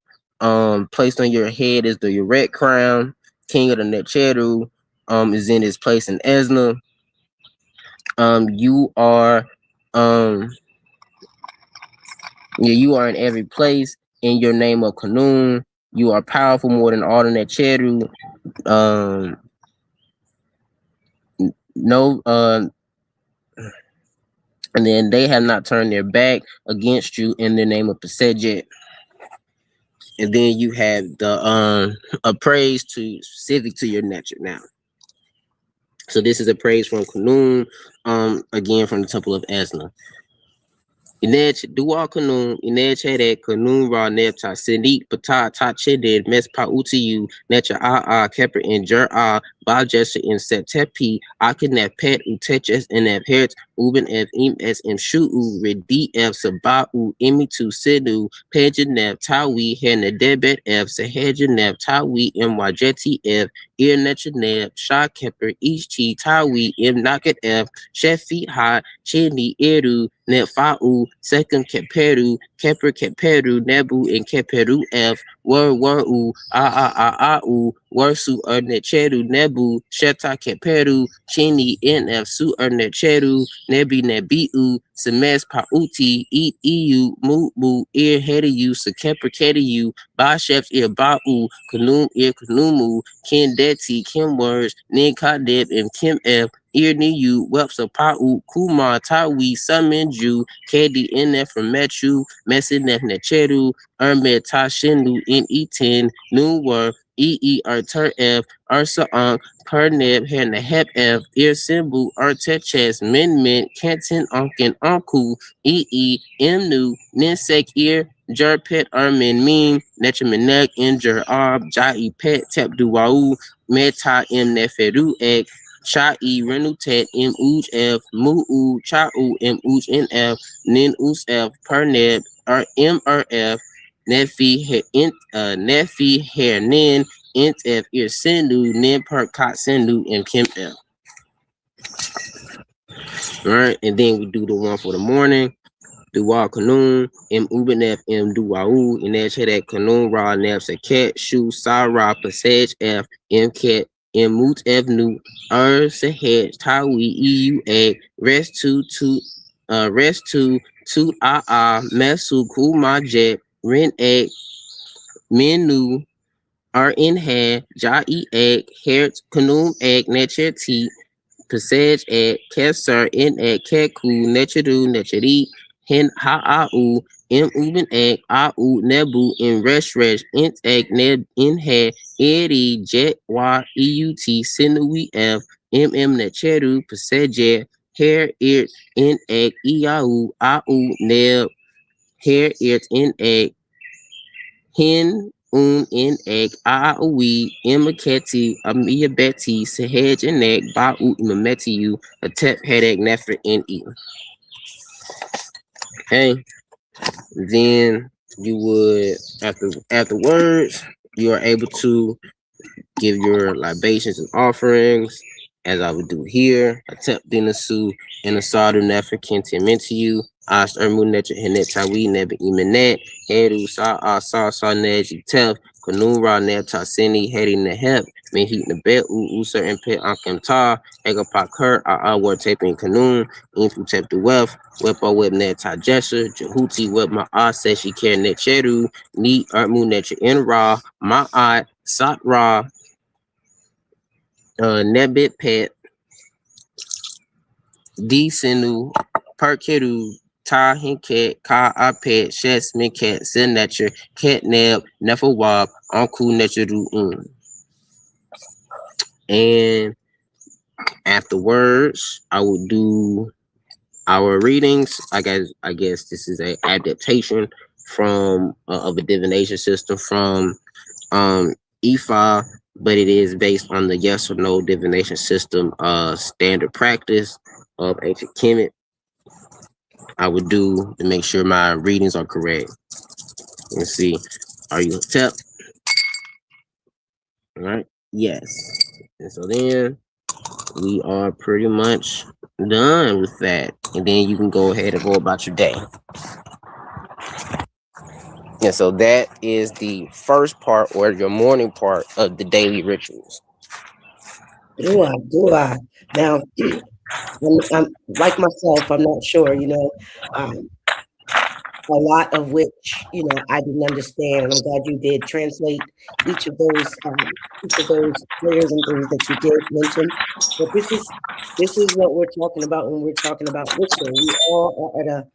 Speaker 3: Placed on your head is the Uret crown. King of the Necheru is in his place in Esna. You are you are in every place in your name of Kunum. You are powerful more than all the Necheru. No and then they have not turned their back against you in the name of Pesejet. And then you have the a praise to specific to your nature now. So this is a praise from Kunun, again from the Temple of Esna. Inech Dwa Kunun, Inech Hede Kunun Ra Nepta, Senit Pata Ta Chedid, Mes Pa Utiyu, Necha Kepper and Jer Bajessa in Setepi, Akinef Pet Uteches and Abhert, Uben F Im S M Shu Redi F Sabau Imitu Sidu, Pajanef Tawi Hena Debet F Sahajanef Tawi M Wajeti F, Ear Nechanef, Shah Kepper, Ichi Tawi M Naket F, Shefi Ha, Chini Eru, Netfa'u, second Keperu, Keper Keperu, Nebu, and Keperu F, Waru, Warsu, Necheru, Nebu, Sheta Keperu, Chini, NF, Su, Necheru, Nebi, Nebiu, Semes, Pauti, Eat, EU, Mubu, Ear, Headiu, Sekeper, Kediu, Bashef, Ear, Ba'u, Kanum, Ear, Kanumu, Ken Deti, Kim Words, Nin Kadeb, and Kim F, Ear Niu, Webster Pau, Kumar, Tawi, Summon Jew, Kedi NF from Metru, Messinef Necheru, Ermed Tashindu, NE10, Nuwer, EE Artur F, Ursa Unk, Perneb, Hena Hep F, Ear Symbol, Arteches, Min, Kenton Unkin, Uncle, EE, Mnu, Ninsek Ear, Jerpet, Ermin Meme, Nechamineg, Injur Arb, Jai Pet, Tep Duau, Meta M Neferu Egg, Chai Renutet M Uj F Mu Chau M Uj NF Nin Us F Perneb MRF Nefi Nefi Hair Nin Int F Ear Sindu Nin Per Kot Sindu and Kim F. Alright, and then we do the one for the morning. Dwa Kanun, M Ubenef, M Duau, Inej Hedek Kanun Ra Nef Seket, Shu Sarah Pasage F, M Ket, M Mut F Nu, Sehed, Tawi, EU Egg, Rest to Mesu Kuma Jet, Ren Egg, Menu, R in Head, Ja E Egg, Hert Kanun Egg, Nature T, Pasage Egg, Kesser, In Egg, Keku, Necheru, Necheri, Hen Ha'au, M Uben Egg, Au, Nebu, in Resh, Int Egg, Neb, In Head, Eri, Jet, Y, EUT, Sinui F, MM Necheru, Pasage, Hair, Ear, In Egg, Iau, Neb, Hair, Ear, In Egg, Hen, in egg, Aui, Imaketi, Amia Betty, Sahej and egg, Ba'u, Imametiyu, a tep headache, Nefer, and E. Okay. Then you would, afterwards, you are able to give your libations and offerings, as I would do here. Attempt dinasu and a sadu nefer kentimente you. As ermu netra henet tawi nebe imenet. Heru sa neji tef. Kanura neb tasini heri nehep. Mehit nebet usa and pet akem ta. Ega pakur war taping kanun. Infu tep the wealth. Wepa web net tajesha. Jehuti web ma says she care net cheru. Ni ermu netra in ra. Ma sat ra. Nebit Pet, D Sinu, Perkiru, Ta Hinket, Ka Apet, Shes Minket, Signature, Ket Neb, Nefawab, Uncle Necheru. And afterwards, I will do our readings. I guess this is a adaptation from of a divination system from um Ifa, but it is based on the yes or no divination system standard practice of ancient Kemet. I would do to make sure my readings are correct. Let's see. Are you tap? All right. Yes. And so then we are pretty much done with that. And then you can go ahead and go about your day. And so that is the first part or your morning part of the daily rituals.
Speaker 2: Do I? Now, I'm like myself. I'm not sure. Um, a lot of which I didn't understand, and I'm glad you did translate each of those prayers and things that you did mention. But this is what we're talking about when we're talking about ritual. We all are at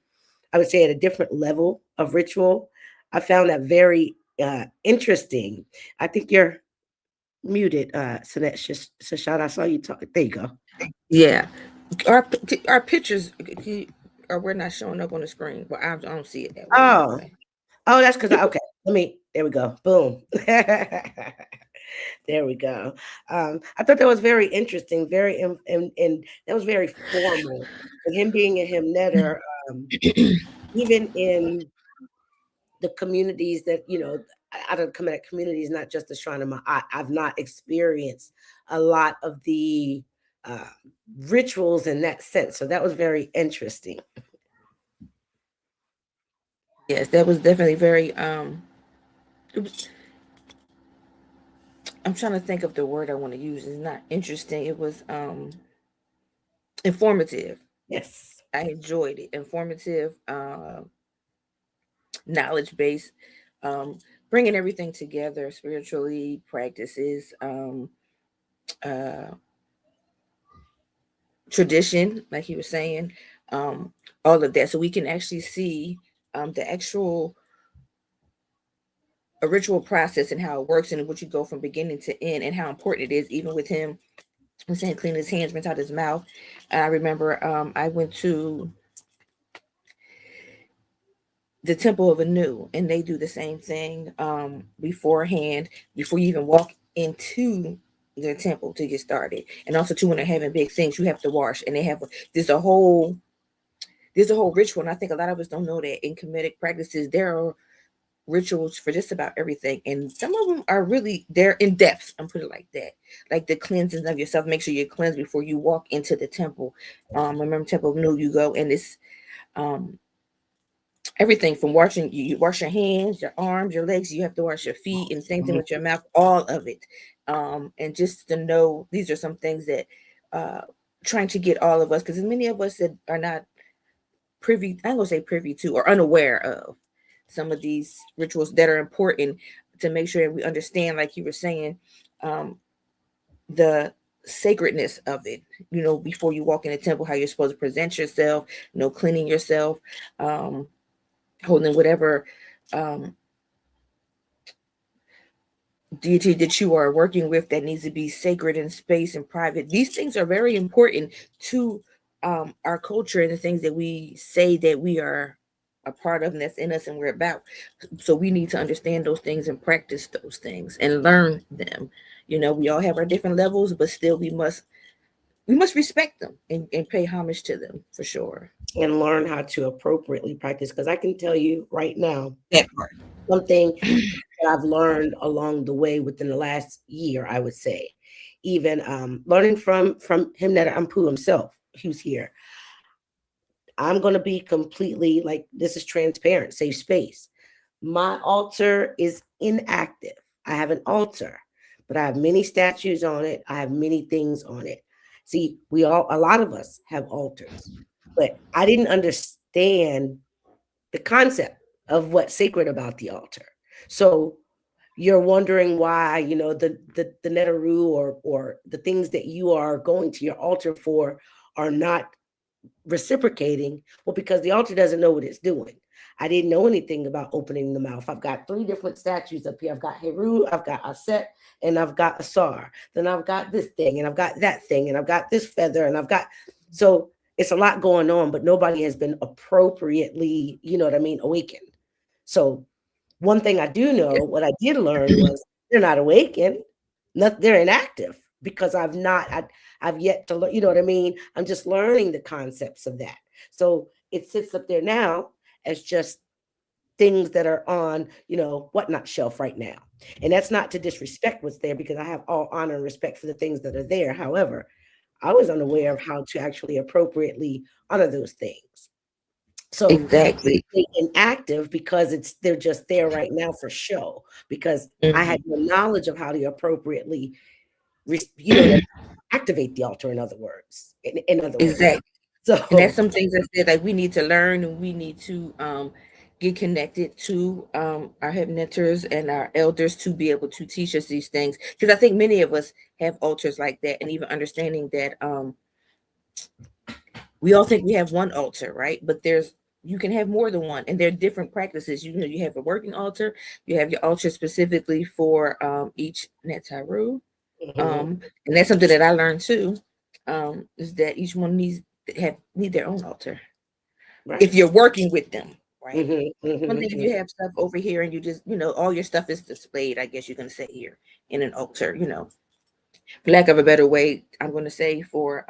Speaker 2: I would say, at a different level of ritual. I found that very interesting. I think you're muted, Sanet Sashad. I saw you talk. There you go.
Speaker 1: Yeah, our pictures or we're not showing up on the screen. Well, I don't see it that way
Speaker 2: Oh,
Speaker 1: anyway.
Speaker 2: that's because okay. There we go. Boom. There we go. I thought that was very interesting, very and that was very formal. And him being a hymn netter, even in the communities that out of the Kemetic communities, not just the Shrine of Ma'at, I've not experienced a lot of the uh, rituals in that sense. So that was very interesting.
Speaker 1: Yes, that was definitely very it was, I'm trying to think of the word I want to use. It's not interesting. It was informative.
Speaker 2: Yes.
Speaker 1: I enjoyed it. Informative, knowledge based, um, bringing everything together spiritually, practices, uh, tradition, like he was saying, um, all of that. So we can actually see the actual a ritual process and how it works and what you go from beginning to end and how important it is, even with him. I'm saying clean his hands, rinse out his mouth. And I remember I went to the Temple of Anu, and they do the same thing beforehand, before you even walk into the temple to get started. And also, too, when they're having big things, you have to wash, and they have there's a whole there's a whole ritual. And I think a lot of us don't know that in Kemetic practices there are rituals for just about everything, and some of them are really they're in depth. I'm put it like that, like the cleansing of yourself. Make sure you're cleansed before you walk into the temple. Remember, Temple of Anu, you go, and it's um everything from washing you wash your hands, your arms, your legs, you have to wash your feet, and same thing with your mouth, all of it. And just to know these are some things that uh trying to get all of us, because many of us that are not privy, I'm gonna say privy to or unaware of some of these rituals that are important, to make sure that we understand, like you were saying, um the sacredness of it, before you walk in the temple, how you're supposed to present yourself, cleaning yourself, um holding whatever um, deity that you are working with that needs to be sacred in space and private. These things are very important to our culture and the things that we say that we are a part of and that's in us and we're about. So we need to understand those things and practice those things and learn them. We all have our different levels, but still we must respect them and pay homage to them for sure.
Speaker 2: And learn how to appropriately practice. Because I can tell you right now,
Speaker 1: That part.
Speaker 2: something that I've learned along the way within the last year, I would say, even learning from him that Ampu himself, who's here. I'm going to be completely like, this is transparent, safe space. My altar is inactive. I have an altar, but I have many statues on it. I have many things on it. See, a lot of us have altars, but I didn't understand the concept of what's sacred about the altar. So you're wondering why, the Netaru or the things that you are going to your altar for are not reciprocating. Well, because the altar doesn't know what it's doing. I didn't know anything about opening the mouth. I've got 3 different statues up here. I've got Heru, I've got Aset, and I've got Asar. Then I've got this thing, and I've got that thing, and I've got this feather, and I've got so it's a lot going on, but nobody has been appropriately, you know what I mean, awakened. So one thing I do know, what I did learn was they're not awakened, not they're inactive because I've yet to learn, you know what I mean? I'm just learning the concepts of that. So it sits up there now as just things that are on, whatnot shelf right now. And that's not to disrespect what's there because I have all honor and respect for the things that are there. However, I was unaware of how to actually appropriately honor those things. So
Speaker 1: Exactly.
Speaker 2: they inactive because they're just there right now for show. Because I had
Speaker 1: Mhm.
Speaker 2: no knowledge of how to appropriately, you know, to activate the altar. In other words, in other words.
Speaker 1: Exactly. And that's
Speaker 2: So
Speaker 1: some things that said like we need to learn and we need to get connected to our head mentors and our elders to be able to teach us these things. Because I think many of us have altars like that, and even understanding that we all think we have one altar, right? But there's you can have more than one, and there are different practices. You know, you have a working altar, you have your altar specifically for each Netaru.
Speaker 2: mhm,
Speaker 1: And that's something that I learned too. Is that each one need their own altar if
Speaker 2: right.
Speaker 1: you're working with them, right?
Speaker 2: Hmm,
Speaker 1: One
Speaker 2: hmm,
Speaker 1: thing if you have stuff over here and you just, all your stuff is displayed, I guess you can say here in an altar, for lack of a better way, I'm gonna say for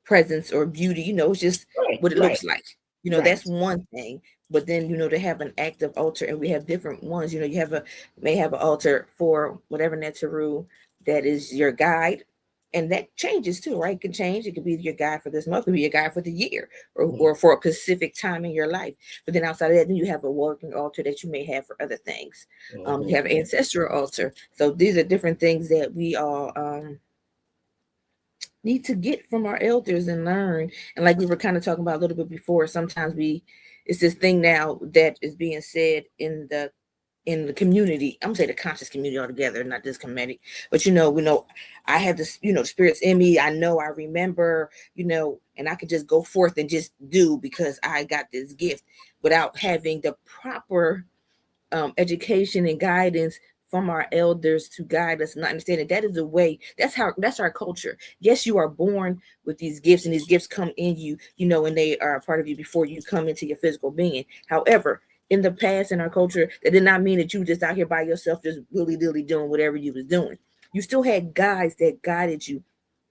Speaker 1: presence or beauty, it's just
Speaker 2: right,
Speaker 1: what it
Speaker 2: right,
Speaker 1: looks like. That's
Speaker 2: right.
Speaker 1: one thing. But then, to have an active altar, and we have different ones. You may have an altar for whatever Netzeru that is your guide. And that changes too, right? It can change. It could be your guide for this month, it could be your guide for the year, or for a specific time in your life. But then outside of that, then you have a working altar that you may have for other things. You
Speaker 2: Hmm.
Speaker 1: have an ancestral altar. So these are different things that we all need to get from our elders and learn. And like we were kind of talking about a little bit before, sometimes it's this thing now that is being said in the community. I'm gonna say the conscious community altogether, not this community. But we know I have this, the spirits in me. I know I remember, and I could just go forth and just do because I got this gift without having the proper education and guidance from our elders to guide us and understand that is a way. That's our culture. Yes, you are born with these gifts, and these gifts come in you, and they are a part of you before you come into your physical being. However, in the past in our culture, that did not mean that you just out here by yourself, just willy dilly doing whatever you was doing. You still had guides that guided you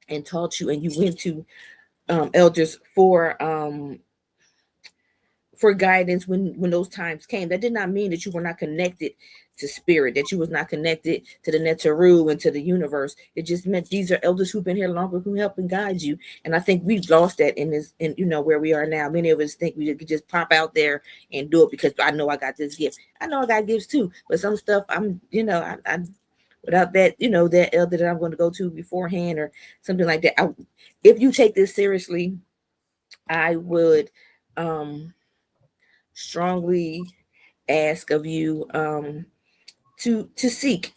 Speaker 1: and taught you, and you went to elders for guidance when those times came. That did not mean that you were not connected to spirit, that you was not connected to the Netaru and to the universe. It just meant these are elders who've been here longer, who help and guide you. And I think we've lost that in this, in where we are now. Many of us think we could just pop out there and do it because I know I got this gift. I know I got gifts too, but some stuff I without that, that elder that I'm going to go to beforehand or something like that. If you take this seriously, I would strongly ask of you to seek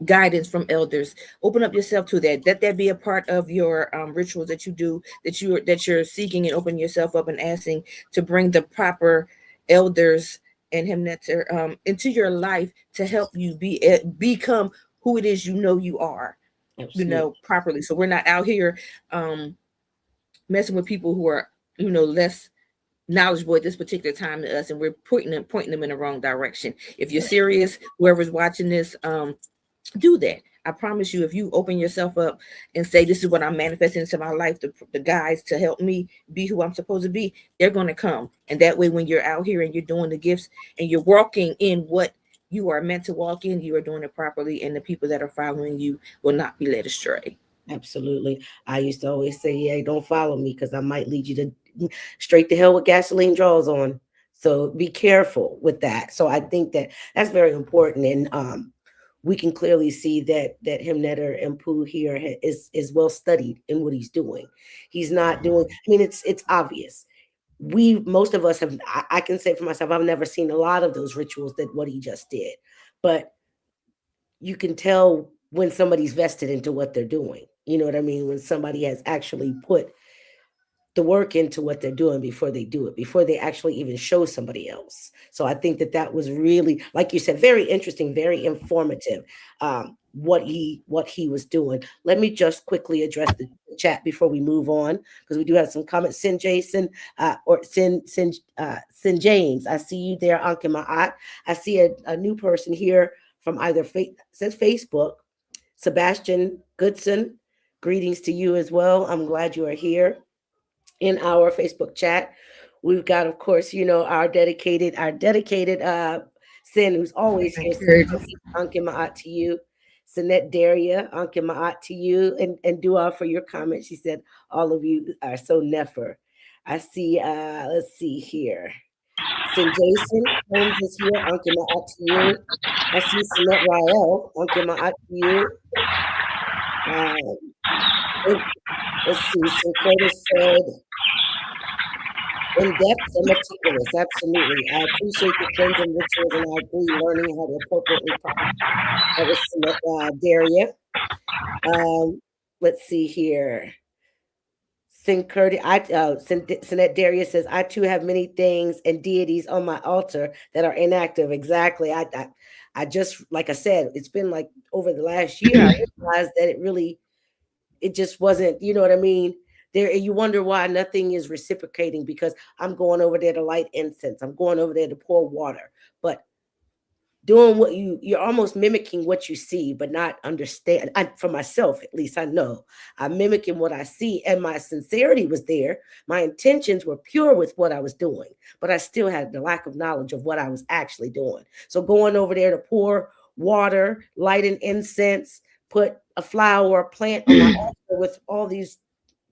Speaker 1: guidance from elders. Open up yourself to that. Let that be a part of your rituals that you do, that you're seeking and opening yourself up and asking to bring the proper elders and him that into your life to help you become who it is you are,
Speaker 2: Absolutely.
Speaker 1: properly. So we're not out here um messing with people who are less knowledgeable at this particular time to us, and we're pointing them in the wrong direction. If you're serious, whoever's watching this, do that. I promise you, if you open yourself up and say, "This is what I'm manifesting into my life," the guys to help me be who I'm supposed to be, they're going to come. And that way, when you're out here and you're doing the gifts and you're walking in what you are meant to walk in, you are doing it properly, and the people that are following you will not be led astray.
Speaker 2: Absolutely. I used to always say, yeah, don't follow me because I might lead you to straight to hell with gasoline draws on. So be careful with that. So I think that that's very important. And we can clearly see that Himnetter and Pooh here is well studied in what he's doing. He's not doing, I mean, it's obvious. Most of us have, I can say for myself, I've never seen a lot of those rituals that what he just did. But you can tell when somebody's vested into what they're doing. You know what I mean? When somebody has actually put the work into what they're doing before they do it, before they actually even show somebody else. So I think that that was really, like you said, very interesting, very informative. What he was doing. Let me just quickly address the chat before we move on, because we do have some comments. Sin Jason, or Sin James. I see you there, Anke Ma'at. I see a new person here from either says Facebook. Sebastian Goodson. Greetings to you as well. I'm glad you are here in our Facebook chat. We've got, of course, our dedicated Sin, who's always here. Sin, Anke Ma'at to you. Sinette Daria, Anke Ma'at to you, and Dua for your comment. She said, all of you are so nefer. I see, let's see here. Sin Jason Holmes is here, Anke Ma'at to you. I see Sinette Rael, Anke Ma'at to you. Let's see, so Curtis said, in depth and meticulous, absolutely. I appreciate the cleansing rituals, and I agree learning how to appropriately practice. That was Daria. Let's see here. Sinette Daria says, I too have many things and deities on my altar that are inactive. Exactly. I just, like I said, it's been like over the last year, I realized that it just wasn't, you know what I mean? There, you wonder why nothing is reciprocating, because I'm going over there to light incense. I'm going over there to pour water. But doing what you're almost mimicking what you see, but not understand. For myself, at least, I know I'm mimicking what I see, and my sincerity was there. My intentions were pure with what I was doing, but I still had the lack of knowledge of what I was actually doing. So going over there to pour water, light an incense, put a flower or a plant on my altar with all these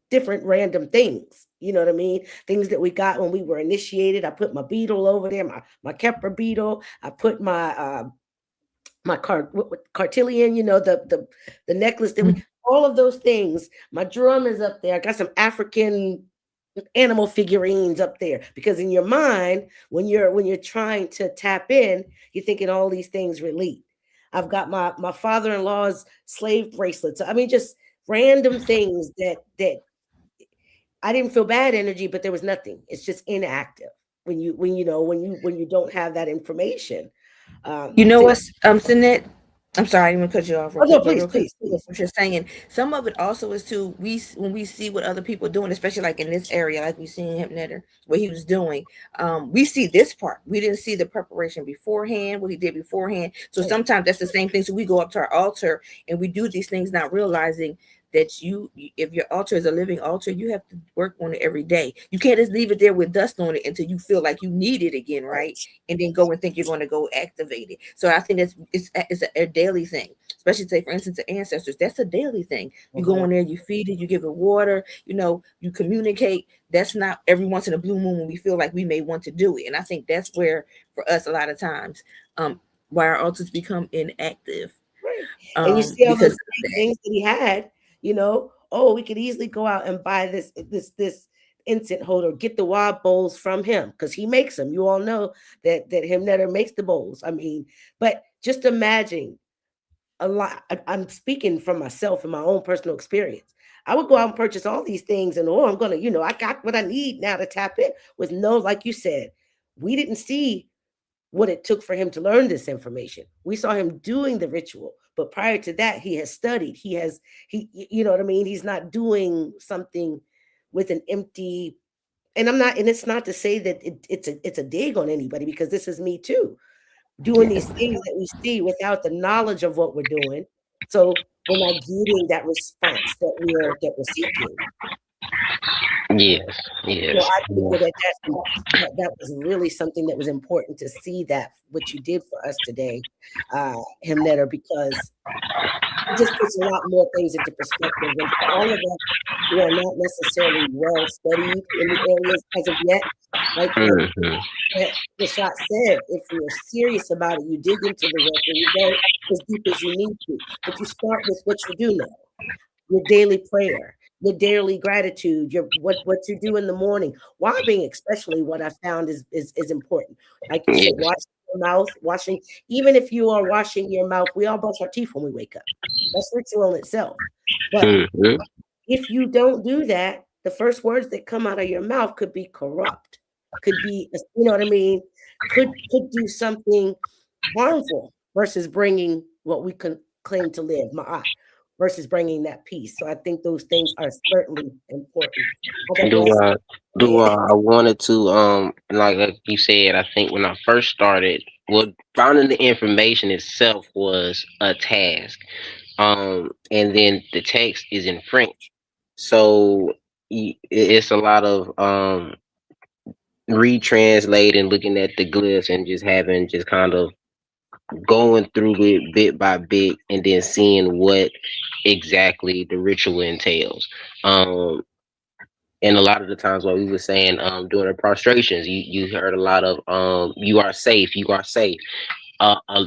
Speaker 2: different random things. You know what I mean? Things that we got when we were initiated. I put my beetle over there, my Kepler beetle. I put my cartillion, the necklace that we, all of those things. My drum is up there. I got some African animal figurines up there, because in your mind, when you're trying to tap in, you're thinking all these things relate. I've got my father-in-law's slave bracelets. I mean, just random things that I didn't feel bad energy, but there was nothing. It's just inactive when you don't have that information.
Speaker 1: You know
Speaker 2: So,
Speaker 1: what's Sinette? I'm sorry, I didn't even cut you off real
Speaker 2: oh no,
Speaker 1: quick, but
Speaker 2: please,
Speaker 1: real quick,
Speaker 2: please, please.
Speaker 1: what you're saying, some of it also is too. When we see what other people are doing, especially like in this area, like we seen him Netter, what he was doing. We see this part. We didn't see the preparation beforehand, what he did beforehand. So sometimes that's the same thing. So we go up to our altar and we do these things, not realizing that if your altar is a living altar, you have to work on it every day. You can't just leave it there with dust on it until you feel like you need it again, right? And then go and think you're going to go activate it. So I think it's a daily thing, especially say for instance the ancestors. That's a daily thing. You go in there, you feed it, you give it water, you communicate. That's not every once in a blue moon when we feel like we may want to do it. And I think that's where for us a lot of times why our altars become inactive.
Speaker 2: Right. And you see all
Speaker 1: Because
Speaker 2: those things that he had, oh, we could easily go out and buy this incense holder, get the wild bowls from him, because he makes them. You all know that him Netter makes the bowls. I mean, but just imagine a lot. I'm speaking from myself and my own personal experience. I would go out and purchase all these things, and I'm gonna, I got what I need now to tap in with no, like you said, we didn't see what it took for him to learn this information. We saw him doing the ritual, but prior to that, he has studied. You know what I mean? He's not doing something with an empty. And it's not to say that it's a dig on anybody, because this is me too, doing these things that we see without the knowledge of what we're doing. So we're not getting that response that we're seeking.
Speaker 3: Yes,
Speaker 2: So
Speaker 3: yes.
Speaker 2: I think that was really something that was important to see, that what you did for us today, him Netter, because it just puts a lot more things into perspective. And for all of us who are not necessarily well studied in the areas as of yet, like the shot said, if you're serious about it, you dig into the work and you go as deep as you need to. But you start with what you do know, your daily prayer, your daily gratitude, what you do in the morning. Wobbing, especially, what I found is important. Like you said, washing your mouth, even if you are washing your mouth, we all brush our teeth when we wake up. That's ritual in itself. But if you don't do that, the first words that come out of your mouth could be corrupt, could be, you know what I mean, could do something harmful versus bringing what we can claim to live, ma'at, versus bringing that peace. So I think those things are certainly important. I
Speaker 3: Do
Speaker 2: digress. Go
Speaker 3: do
Speaker 2: ahead.
Speaker 3: I wanted to like you said, I think when I first started, well, finding the information itself was a task. And then the text is in French, so it's a lot of retranslating, looking at the glyphs, and just having just kind of going through it bit by bit, and then seeing what exactly the ritual entails. Um, and a lot of the times what we were saying during the prostrations, you heard a lot of you are safe, you are safe. uh, uh,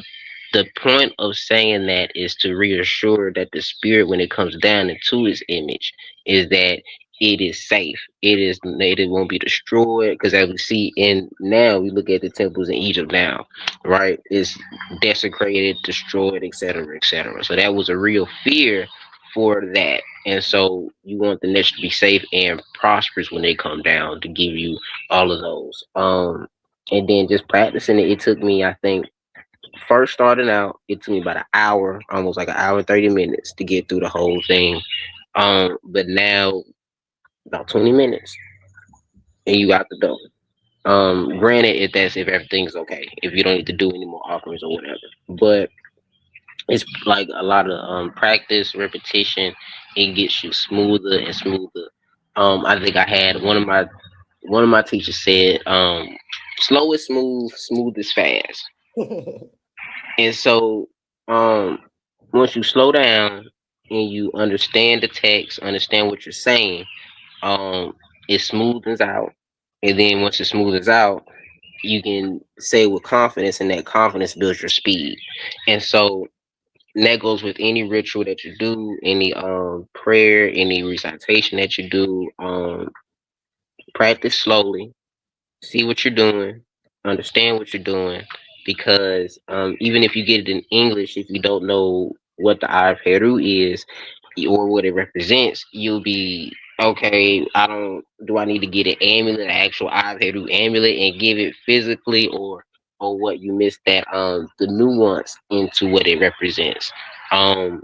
Speaker 3: the point of saying that is to reassure that the spirit, when it comes down into its image, is that it is safe. It won't be destroyed, because as we see in now, we look at the temples in Egypt now, right? It's desecrated, destroyed, etc., etc. So that was a real fear for that. And so you want the nation to be safe and prosperous when they come down, to give you all of those. And then just practicing it, it took me, I think, first starting out, it took me about an hour, almost like an hour and 30 minutes to get through the whole thing. But now about 20 minutes and you out the door. Granted, if everything's okay, if you don't need to do any more offerings or whatever, but it's like a lot of practice, repetition. It gets you smoother and smoother. I think I had one of my teachers said, "Slow is smooth, smooth is fast." And so, um, once you slow down and you understand the text, understand what you're saying, it smoothens out. And then once it smoothens out, you can say with confidence, and that confidence builds your speed. And so that goes with any ritual that you do, any prayer, any recitation that you do. Practice slowly, see what you're doing, understand what you're doing, because even if you get it in English, if you don't know what the R Hrw is or what it represents, you'll be okay. Do I need to get an amulet, an actual R Hrw amulet, and give it physically, or what? You missed that the nuance into what it represents. Um,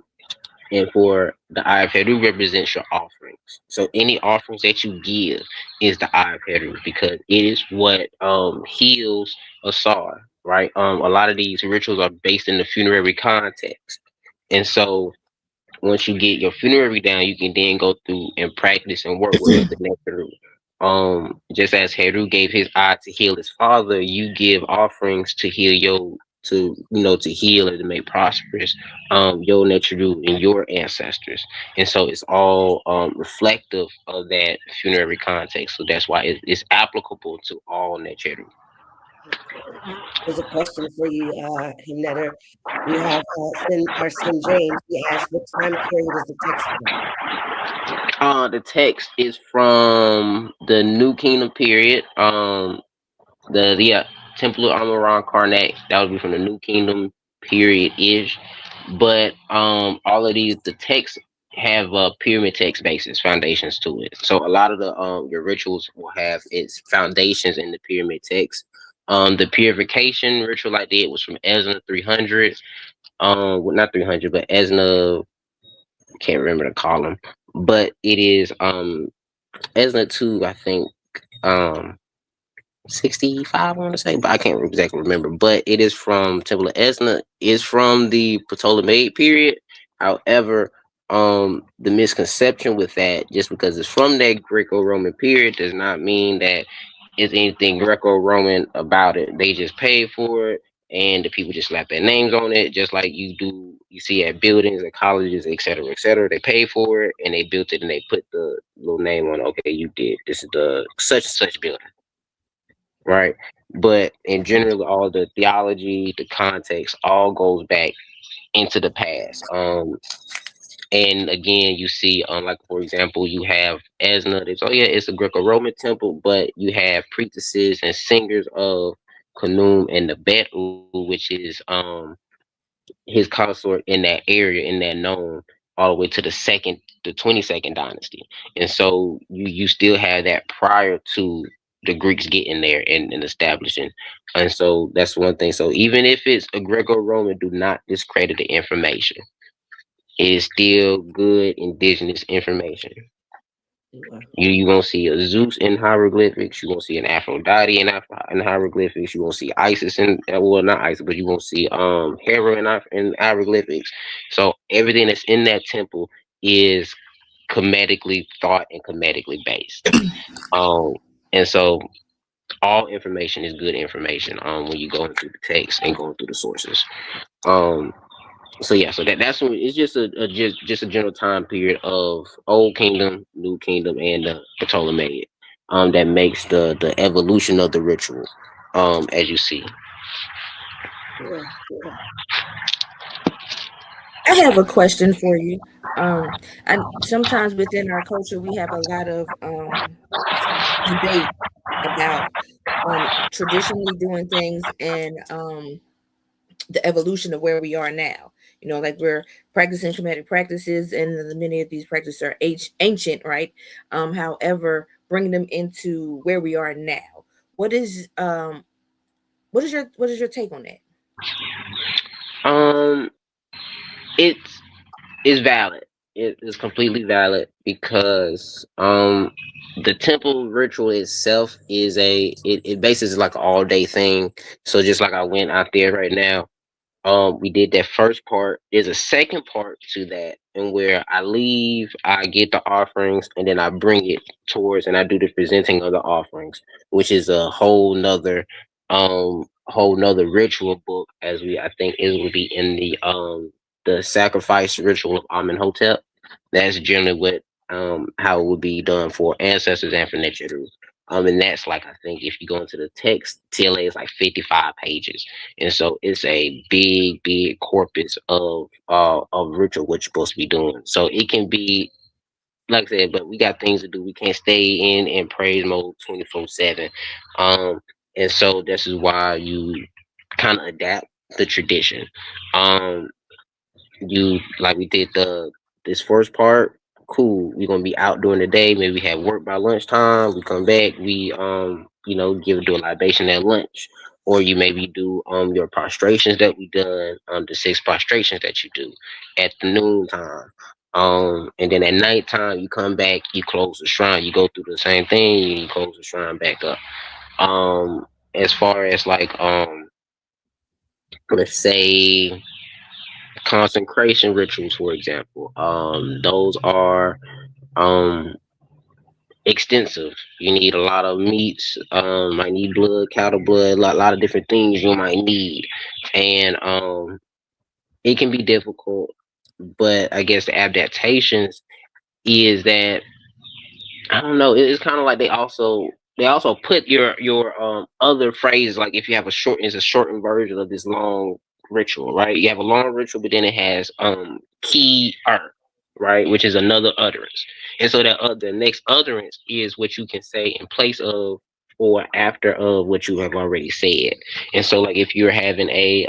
Speaker 3: and for the eye of Heru represents your offerings. So any offerings that you give is the eye of Heru, because it is what heals a sar, right? A lot of these rituals are based in the funerary context. And so once you get your funerary down, you can then go through and practice and work with the next Heru. Just as Heru gave his eye to heal his father, you give offerings to heal to heal and to make prosperous your Neteru and your ancestors. And so it's all reflective of that funerary context. So that's why it's applicable to all Neteru.
Speaker 2: There's a question for you, Himnetter. We have our Sin James. He asked, what time period is the text from?
Speaker 3: The text is from the New Kingdom period. The yeah, Temple of Amuran Karnak, that would be from the New Kingdom period ish. But all of these, the texts have pyramid text basis foundations to it. So a lot of the your rituals will have its foundations in the pyramid text. The purification ritual I did was from Ezra 300. Well, not 300, but Ezra, can't remember the column, but it is Ezra 2, I think. Um, 65, I want to say, but I can't exactly remember. But it is from Temple of Esna, is from the Ptolemaic period. However, the misconception with that, just because it's from that Greco-Roman period, does not mean that it's anything Greco-Roman about it. They just paid for it, and the people just slap their names on it, just like you see at buildings and colleges, etc., etc. They pay for it, and they built it, and they put the little name on it. Okay, you did. This is the such and such building, right? But in general, all the theology, the context, all goes back into the past. And again, you see, like for example, you have Esna. It's a Greco-Roman temple, but you have priestesses and singers of Khnum and the Betu, which is his consort in that area, in that known. all the way to the 22nd dynasty. And so you still have that prior to the Greeks getting there and establishing. And so that's one thing. So even if it's a Greco-Roman, do not discredit the information. It is still good indigenous information.
Speaker 2: Dwa.
Speaker 3: You gonna see a Zeus in hieroglyphics. You gonna see an Aphrodite in hieroglyphics. You gonna see Isis in well, not Isis, but you gonna see Hera in hieroglyphics. So everything that's in that temple is comedically thought and comedically based. Um, and so all information is good information. When you go through the text and going through the sources. Um, so yeah, so that's when it's just just a general time period of Old Kingdom, New Kingdom, and the Ptolemaic. That makes the evolution of the ritual. As you see.
Speaker 2: Dwa.
Speaker 1: I have a question for you. And sometimes within our culture, we have a lot of debate about traditionally doing things and the evolution of where we are now. You know, like we're practicing Kemetic practices, and many of these practices are ancient, right? However, bringing them into where we are now. What is what is your take on that?
Speaker 3: Um, it's it's valid. It is completely valid because the temple ritual itself is it basically is like an all day thing. So just like I went out there right now, we did that first part. There's a second part to that, and where I leave, I get the offerings, and then I bring it towards, and I do the presenting of the offerings, which is a whole nother ritual book, as we I think it would be in the sacrifice ritual of Amenhotep. That's generally what how it would be done for ancestors and for Necheru. And that's like I think if you go into the text, TLA is like 55 pages, and so it's a big corpus of ritual what you're supposed to be doing. So it can be like I said, but we got things to do. We can't stay in praise mode 24/7. Um, and so this is why you kind of adapt the tradition. Um, you like we did this first part. Cool. We're gonna be out during the day. Maybe we have work by lunchtime. We come back. We do a libation at lunch, or you maybe do your prostrations that we done the 6 prostrations that you do at the noon time. And then at nighttime you come back. You close the shrine. You go through the same thing. And you close the shrine back up. As far as like let's say consecration rituals, for example. Those are um extensive. You need a lot of meats. Might need blood, cattle blood, lot of different things you might need, and it can be difficult. But I guess the adaptations is that I don't know. It's kind of like they also put your other phrases like if you have it's a shortened version of this long ritual, right? You have a long ritual, but then it has key right, which is another utterance, and so that the next utterance is what you can say in place of or after of what you have already said. And so like if you're having a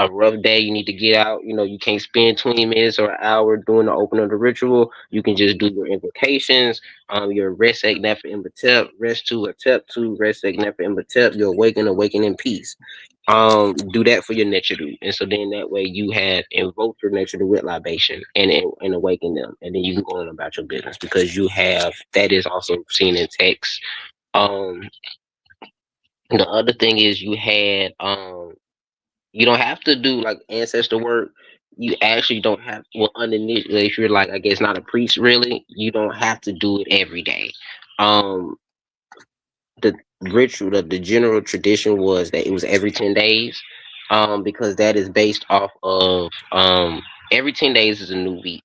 Speaker 3: rough day, you need to get out, you can't spend 20 minutes or an hour doing the opening of the ritual. You can just do your invocations, your rest ek nefer imhotep, rest to atep to rest ek nefer imhotep, your awaken in peace. Do that for your Necheru. And so then that way you have invoked your Necheru with libation and awaken them. And then you can go on about your business because you have that is also seen in text. Um the other thing is you don't have to do like ancestor work. You actually don't have underneath if you're like I guess not a priest really, you don't have to do it every day. Um the ritual the general tradition was that it was every 10 days. Because that is based off of every 10 days is a new week,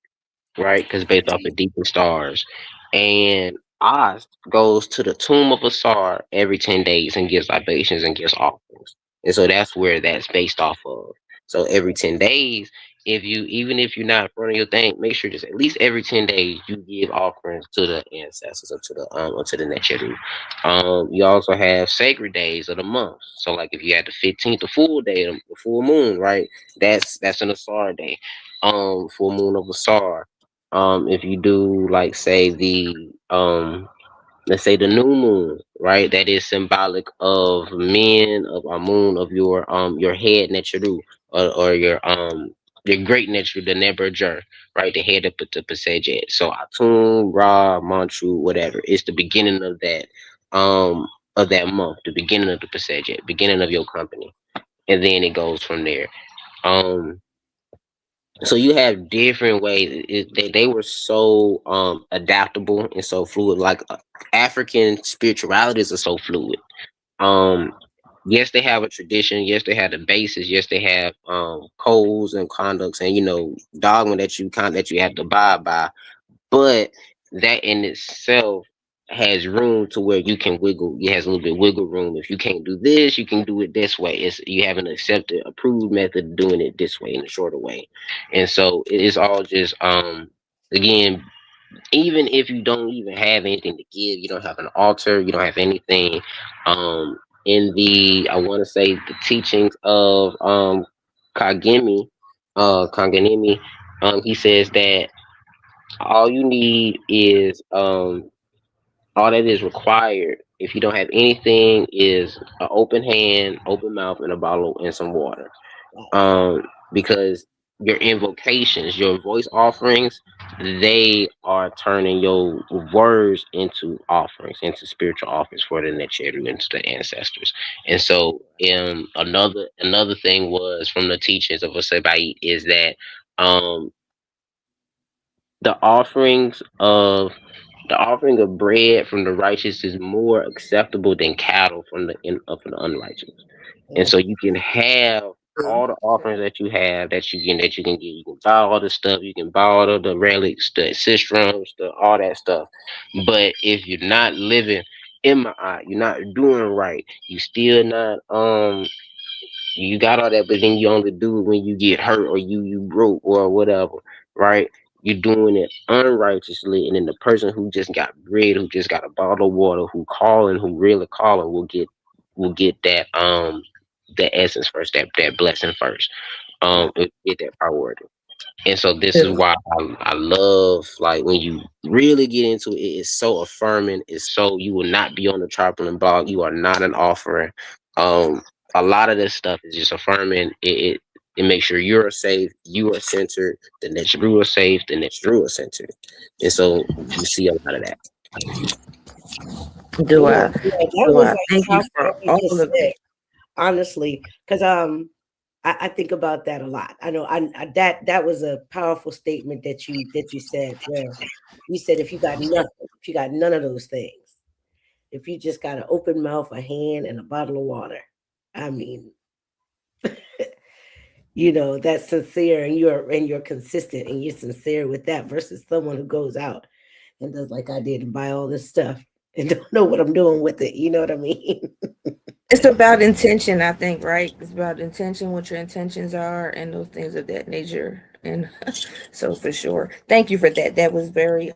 Speaker 3: right? Because based off of deeper stars. And Oz goes to the tomb of Asar every 10 days and gives libations and gives offerings. And so that's where that's based off of. So every 10 days, even if you're not in front of your thing, make sure just at least every 10 days you give offerings to the ancestors or to the Necheru. You also have sacred days of the month. So like if you had the 15th, the full day, the full moon, right? That's an Asar day. full moon of Asar. If you do like say the let's say the new moon, right? That is symbolic of men of a moon of your head Neteru, or your great Neteru, the Neberger, right? The head of the Pasejet. So Atun, Ra, Manchu, whatever. It's the beginning of that month, the beginning of the Pasejet, beginning of your company. And then it goes from there. Um so you have different ways. They were so adaptable and so fluid. Like African spiritualities are so fluid. Um, yes, they have a tradition. Yes, they have the basis. Yes, they have codes and conducts and dogma that you have to abide by. But that in itself has room to where you can wiggle. It has a little bit wiggle room. If you can't do this, you can do it this way. It's you have an accepted, approved method of doing it this way in a shorter way. And so it's all just again, even if you don't even have anything to give, you don't have an altar, you don't have anything. In the I want to say the teachings of Kagemi, Kanganimi, he says that all you need is all that is required if you don't have anything is an open hand, open mouth, and a bottle and some water. Because your invocations, your voice offerings, they are turning your words into offerings, into spiritual offerings for the Necheru and to the ancestors. And so, another thing was from the teachings of Osebai is that um the offerings of the offering of bread from the righteous is more acceptable than cattle from the unrighteous. And so you can have all the offerings that you have that you can get. You can buy all the stuff, you can buy all of the relics, the sistrums, all that stuff. But if you're not living in my eye, you're not doing right, you still not you got all that, but then you only do it when you get hurt or you broke or whatever, right? You're doing it unrighteously, and then the person who just got bread, who just got a bottle of water, who really calling, will get that the essence first, that blessing first, get that priority. And so this is why I love like when you really get into it, it's so affirming. It's so you will not be on the chopping block. You are not an offering. Um, a lot of this stuff is just affirming. It makes sure you're safe, you are centered, the next Drew are safe, the next Drew are centered. And so you see a lot of that.
Speaker 1: Do I?
Speaker 2: That
Speaker 1: Do
Speaker 2: was
Speaker 1: I?
Speaker 2: like
Speaker 1: Thank you
Speaker 2: powerful
Speaker 1: for
Speaker 2: what you
Speaker 1: all
Speaker 2: just
Speaker 1: of
Speaker 2: said,
Speaker 1: that.
Speaker 2: honestly, because I think about that a lot. I know that was a powerful statement that you said, where you said if you got nothing, if you got none of those things, if you just got an open mouth, a hand, and a bottle of water, I mean, that's sincere, and you're consistent, and you're sincere with that, versus someone who goes out and does like I did and buy all this stuff and don't know what I'm doing with it. You know what I mean?
Speaker 1: It's about intention, I think, right? It's about intention, what your intentions are, and those things of that nature. And so, for sure, thank you for that. That was very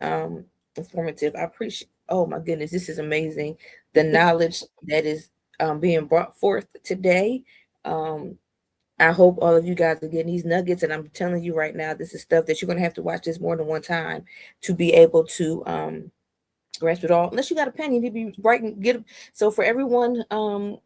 Speaker 1: informative. I appreciate. Oh my goodness, this is amazing. The knowledge that is being brought forth today. Um, I hope all of you guys are getting these nuggets, and I'm telling you right now, this is stuff that you're gonna have to watch this more than one time to be able to grasp it all. Unless you got a pen, you need to be writing. So for everyone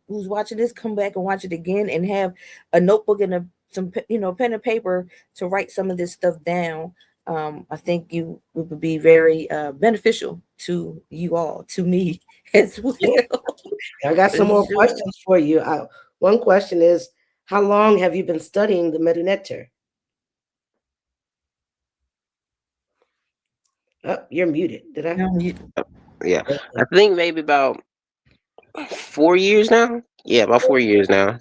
Speaker 1: who's watching this, come back and watch it again, and have a notebook and some pen and paper to write some of this stuff down. I think you would be very beneficial to you all, to me as well.
Speaker 2: Yeah. I got
Speaker 1: For
Speaker 2: some more
Speaker 1: sure.
Speaker 2: questions for you. One question is, how long have you been studying the Medunetter? Oh, you're muted. Did I?
Speaker 3: Yeah.
Speaker 2: Okay.
Speaker 3: I think maybe about 4 years now. Yeah, about 4 years now.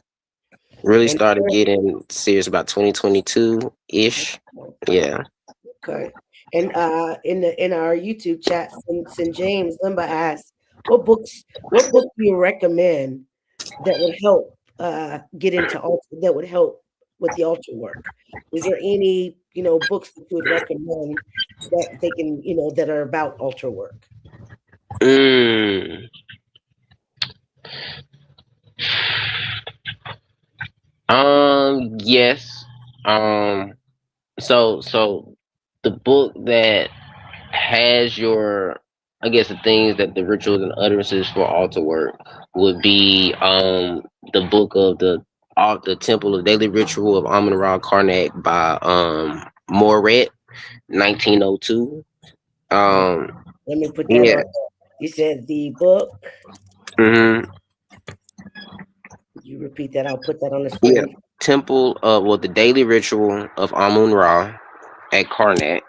Speaker 3: Really
Speaker 2: And
Speaker 3: started getting serious about 2022 ish. Yeah.
Speaker 2: okay. And in our YouTube chat, St. James Limba asked, what book do you recommend that would help get into altar, that would help with the altar work? Is there any books that you would recommend that they can that are about altar work?
Speaker 3: Mm. Yes. Um So the book that has your, I guess, the things that the rituals and utterances for altar work would be the book of the Temple of Daily Ritual of Amun Ra Karnak by Moret, 1902.
Speaker 2: Okay,
Speaker 3: Um
Speaker 2: let me put that
Speaker 3: yeah.
Speaker 2: on. You said the book.
Speaker 3: hmm
Speaker 2: You repeat that. I'll put that on the
Speaker 3: yeah.
Speaker 2: screen.
Speaker 3: Temple of, well, the Daily Ritual of Amun Ra at Karnak.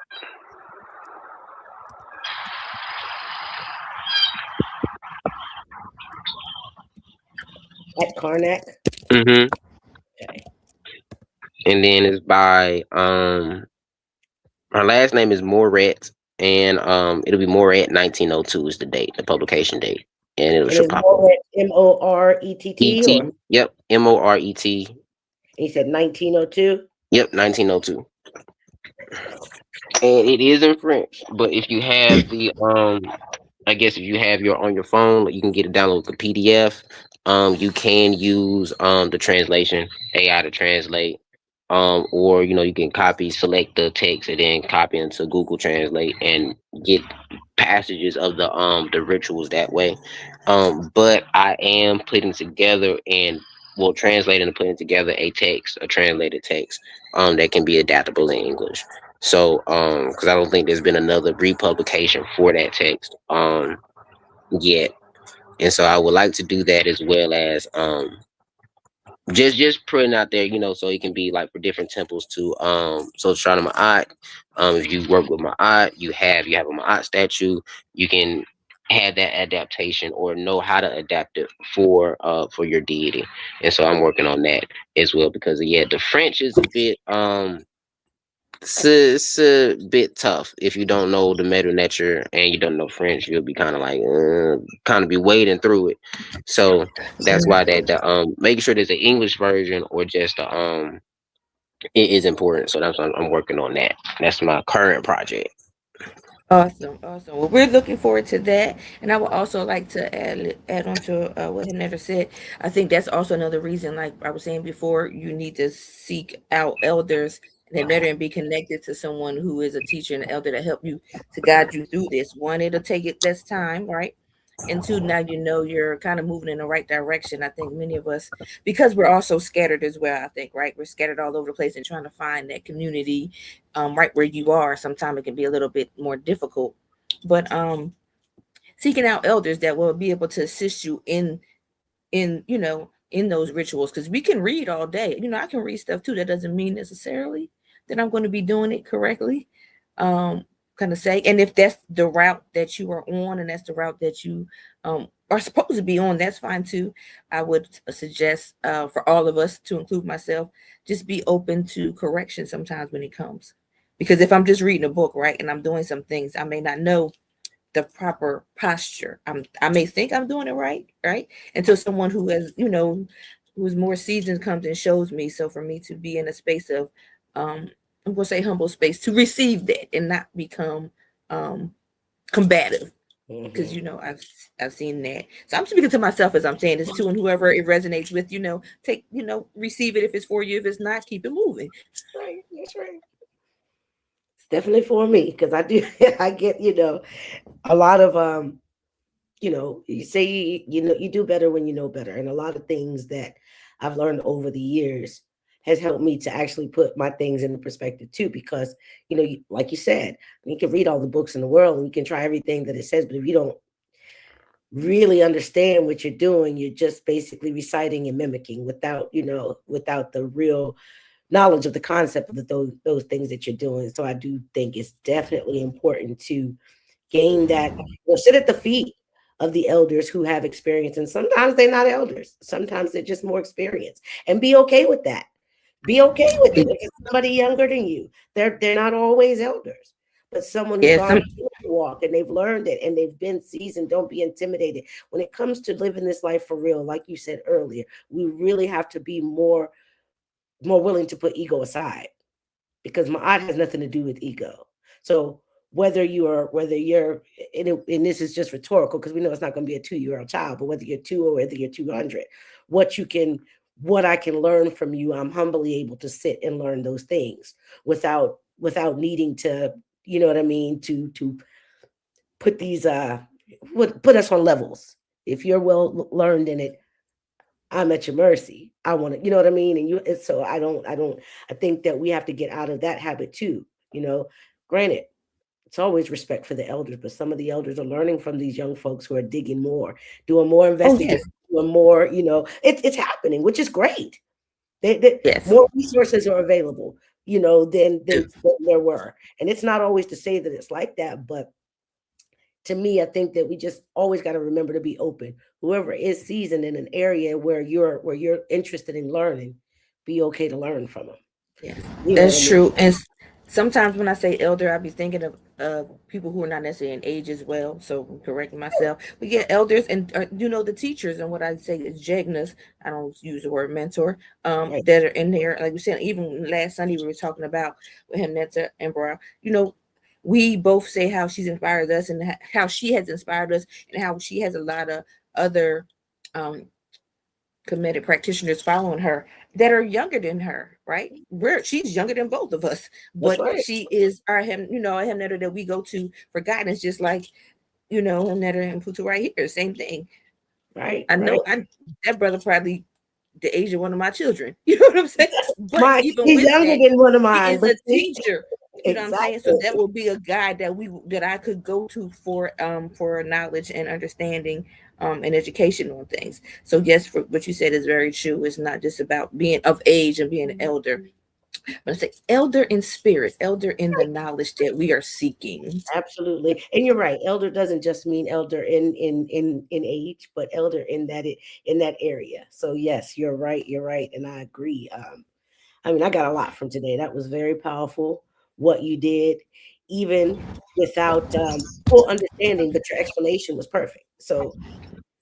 Speaker 2: At Karnak.
Speaker 3: hmm
Speaker 2: Okay.
Speaker 3: And then it's by her last name is Moret, and it'll be Moret 1902 is the date, the publication date, and it
Speaker 2: And
Speaker 3: should
Speaker 2: it's
Speaker 3: pop up.
Speaker 2: Moret, Morett, or
Speaker 3: Et. Yep, Moret.
Speaker 2: he said 1902.
Speaker 3: Yep, 1902.
Speaker 2: Okay.
Speaker 3: And it is in French, but if you have the I guess if you have your on your phone, you can get it download the PDF. You can use the translation AI to translate. Or you can select the text and then copy into Google Translate and get passages of the rituals that way. But I am putting together and well translating and putting together a translated text that can be adaptable in English. So because I don't think there's been another republication for that text yet. And so I would like to do that as well as just putting out there, so it can be like for different temples to so Shana Ma'at, if you work with Ma'at, you have a Ma'at statue, you can have that adaptation or know how to adapt it for your deity. And so I'm working on that as well because yeah, the French is a bit it's a bit tough if you don't know the Medu Nature and you don't know French. You'll be kind of like, kind of be wading through it. So that's why that the making sure there's an English version or just it is important. So that's why I'm working on that. That's my current project.
Speaker 1: Awesome, awesome. Well, we're looking forward to that, and I would also like to add on to what Henetta said. I think that's also another reason, like I was saying before, you need to seek out elders and Henetta and be connected to someone who is a teacher and elder to help you to guide you through this. One, it'll take it less time, right? And two, now you know you're kind of moving in the right direction. I think many of us, because we're also scattered as well. I think, right? We're scattered all over the place and trying to find that community right where you are. Sometimes it can be a little bit more difficult, but seeking out elders that will be able to assist you in those rituals, because we can read all day. I can read stuff too. That doesn't mean necessarily that I'm going to be doing it correctly. um Kind of say, and if that's the route that you are on and that's the route that you are supposed to be on, that's fine too. I would suggest for all of us, to include myself, just be open to correction sometimes when it comes, because if I'm just reading a book, right, and I'm doing some things, I may not know the proper posture. I may think I'm doing it right, right? Until someone who has, who is more seasoned comes and shows me. So for me to be in a space of I'm gonna say humble space to receive that and not become um combative. Because
Speaker 2: Hmm.
Speaker 1: I've seen that. So I'm speaking to myself as I'm saying this too, and whoever it resonates with, take, receive it if it's for you. If it's not, keep it moving.
Speaker 2: Right. That's right. It's definitely for me because I do. I get a lot of you say you do better when you know better, and a lot of things that I've learned over the years has helped me to actually put my things into perspective too. Because like you said, you can read all the books in the world and you can try everything that it says, but if you don't really understand what you're doing, you're just basically reciting and mimicking without the real knowledge of the concept of those things that you're doing. So I do think it's definitely important to gain that, sit at the feet of the elders who have experience. And sometimes they're not elders, sometimes they're just more experienced, and be okay with that. Be okay with it. If it's somebody younger than you, they're not always elders, but someone who's
Speaker 1: Yeah,
Speaker 2: gone
Speaker 1: some
Speaker 2: through the walk and they've learned it and they've been seasoned. Don't be intimidated when it comes to living this life for real. Like you said earlier, we really have to be more willing to put ego aside, because Ma'at has nothing to do with ego. So whether you're and this is just rhetorical because we know it's not going to be a 2-year-old child, but whether you're 2 or whether you're 200, what you can what I can learn from you, I'm humbly able to sit and learn those things without without needing to, you know what I mean, to put these put us on levels. If you're well learned in it, I'm at your mercy. I want to, you know what I mean? And so I think that we have to get out of that habit too. You know, granted, it's always respect for the elders, but some of the elders are learning from these young folks who are digging more, doing more
Speaker 1: Oh
Speaker 2: investigation,
Speaker 1: yes,
Speaker 2: doing more, it's happening, which is great.
Speaker 1: yes.
Speaker 2: More resources are available, than there were. And it's not always to say that it's like that, but to me, I think that we just always got to remember to be open. Whoever is seasoned in an area where you're interested in learning, be okay to learn from them.
Speaker 1: Yes,
Speaker 2: You know what I
Speaker 1: that's
Speaker 2: mean?
Speaker 1: true. And sometimes when I say elder, I be thinking of people who are not necessarily in age as well. So I'm correcting myself. We get elders and the teachers, and what I say is jegnas. I don't use the word mentor.
Speaker 2: Right,
Speaker 1: That are in there. Like we said, even last Sunday we were talking about with him, Netta and Bra. We both say how she's inspired us and how she has inspired us, and how she has a lot of other um committed practitioners following her that are younger than her, right? She's younger than both of us,
Speaker 2: that's
Speaker 1: but
Speaker 2: right,
Speaker 1: she is our him, our him that we go to for guidance, just like him that and Putu right here, same thing.
Speaker 2: right,
Speaker 1: I
Speaker 2: right.
Speaker 1: know I that brother probably the age of one of my children, you know what I'm saying? But
Speaker 2: My
Speaker 1: even
Speaker 2: He's
Speaker 1: with
Speaker 2: younger
Speaker 1: that,
Speaker 2: than one of
Speaker 1: he
Speaker 2: mine,
Speaker 1: is
Speaker 2: but
Speaker 1: a
Speaker 2: see,
Speaker 1: teacher. You know what I'm saying? So
Speaker 2: exactly,
Speaker 1: that will be a guide that I could go to for knowledge and understanding and education on things. So yes, for what you said is very true. It's not just about being of age and being an elder, but it's an elder in spirit, elder in the knowledge that we are seeking.
Speaker 2: absolutely. And you're right. Elder doesn't just mean elder in age, but elder in that area. So yes, you're right. You're right, and I agree. I mean, I got a lot from today. That was very powerful. What you did, even without full understanding, but your explanation was perfect. So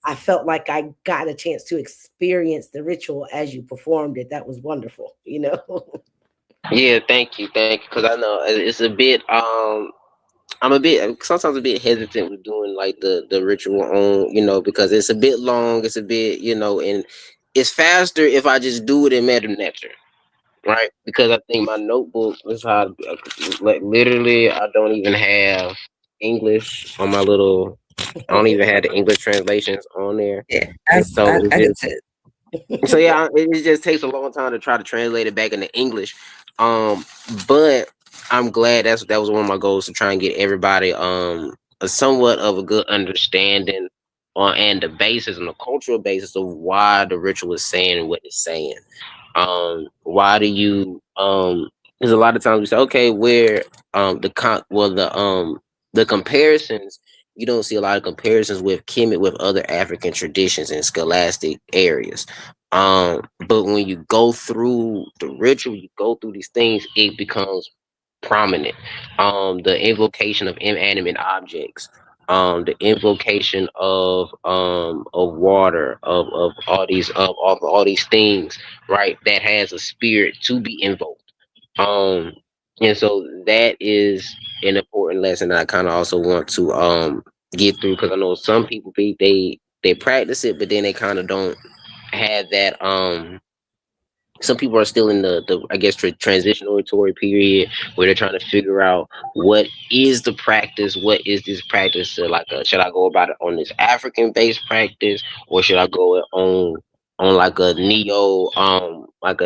Speaker 2: I felt like I got a chance to experience the ritual as you performed it. That was wonderful.
Speaker 3: Yeah, thank you. Because I know it's a bit. I'm a bit sometimes a bit hesitant with doing like the ritual on because it's a bit long. It's a bit and it's faster if I just do it in Meta Nature, right? Because I think my notebook is how like literally I don't even have English on my little. I don't even have the English translations on there,
Speaker 1: Yeah,
Speaker 3: and so
Speaker 1: I
Speaker 3: it
Speaker 1: could
Speaker 3: just
Speaker 1: say
Speaker 3: so yeah, it just takes a long time to try to translate it back into English. Um, but I'm glad that was one of my goals to try and get everybody a somewhat of a good understanding on and the basis and the cultural basis of why the ritual is saying what it's saying. Why do you Because a lot of times we say, okay, where the comparisons, you don't see a lot of comparisons with Kemet with other African traditions and scholastic areas. But when you go through the ritual, you go through these things, it becomes prominent. The invocation of inanimate objects, the invocation of water, of all these things, right? That has a spirit to be invoked. Um, and so that is an important lesson that I kind of also want to get through, because I know some people they practice it, but then they kind of don't have that some people are still in the I guess transitionatory period where they're trying to figure out what is the practice, what is this practice, so like should I go about it on this African based practice, or should I go it on like a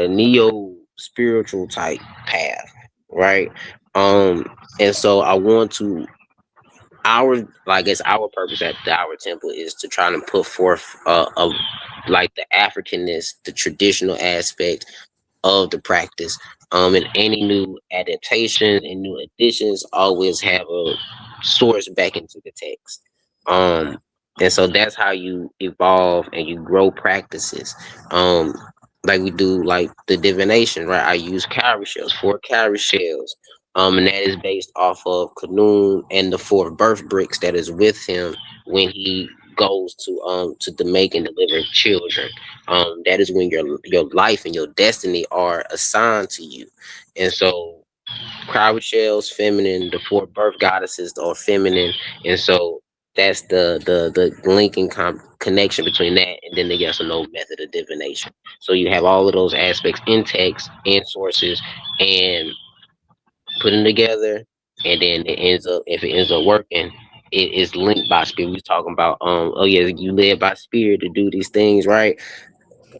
Speaker 3: neo spiritual type path, right? um and so I want to our I guess our purpose at our temple is to try to put forth of like the Africanness, the traditional aspect of the practice. And any new adaptations and new additions always have a source back into the text. Um, and so that's how you evolve and you grow practices. Um, like we do, like the divination, right? I use cowrie shells, 4 cowrie shells. And that is based off of Khnum and the 4 birth bricks that is with him when he goes to the make and deliver children. That is when your life and your destiny are assigned to you. And so Crower shells feminine, the 4 birth goddesses are feminine. And so that's the linking connection between that and then the yes or no method of divination. So you have all of those aspects in text and sources, and putting together, and then it ends up if it ends up working, it is linked by spirit. We was talking about oh yeah, you live by spirit to do these things, right?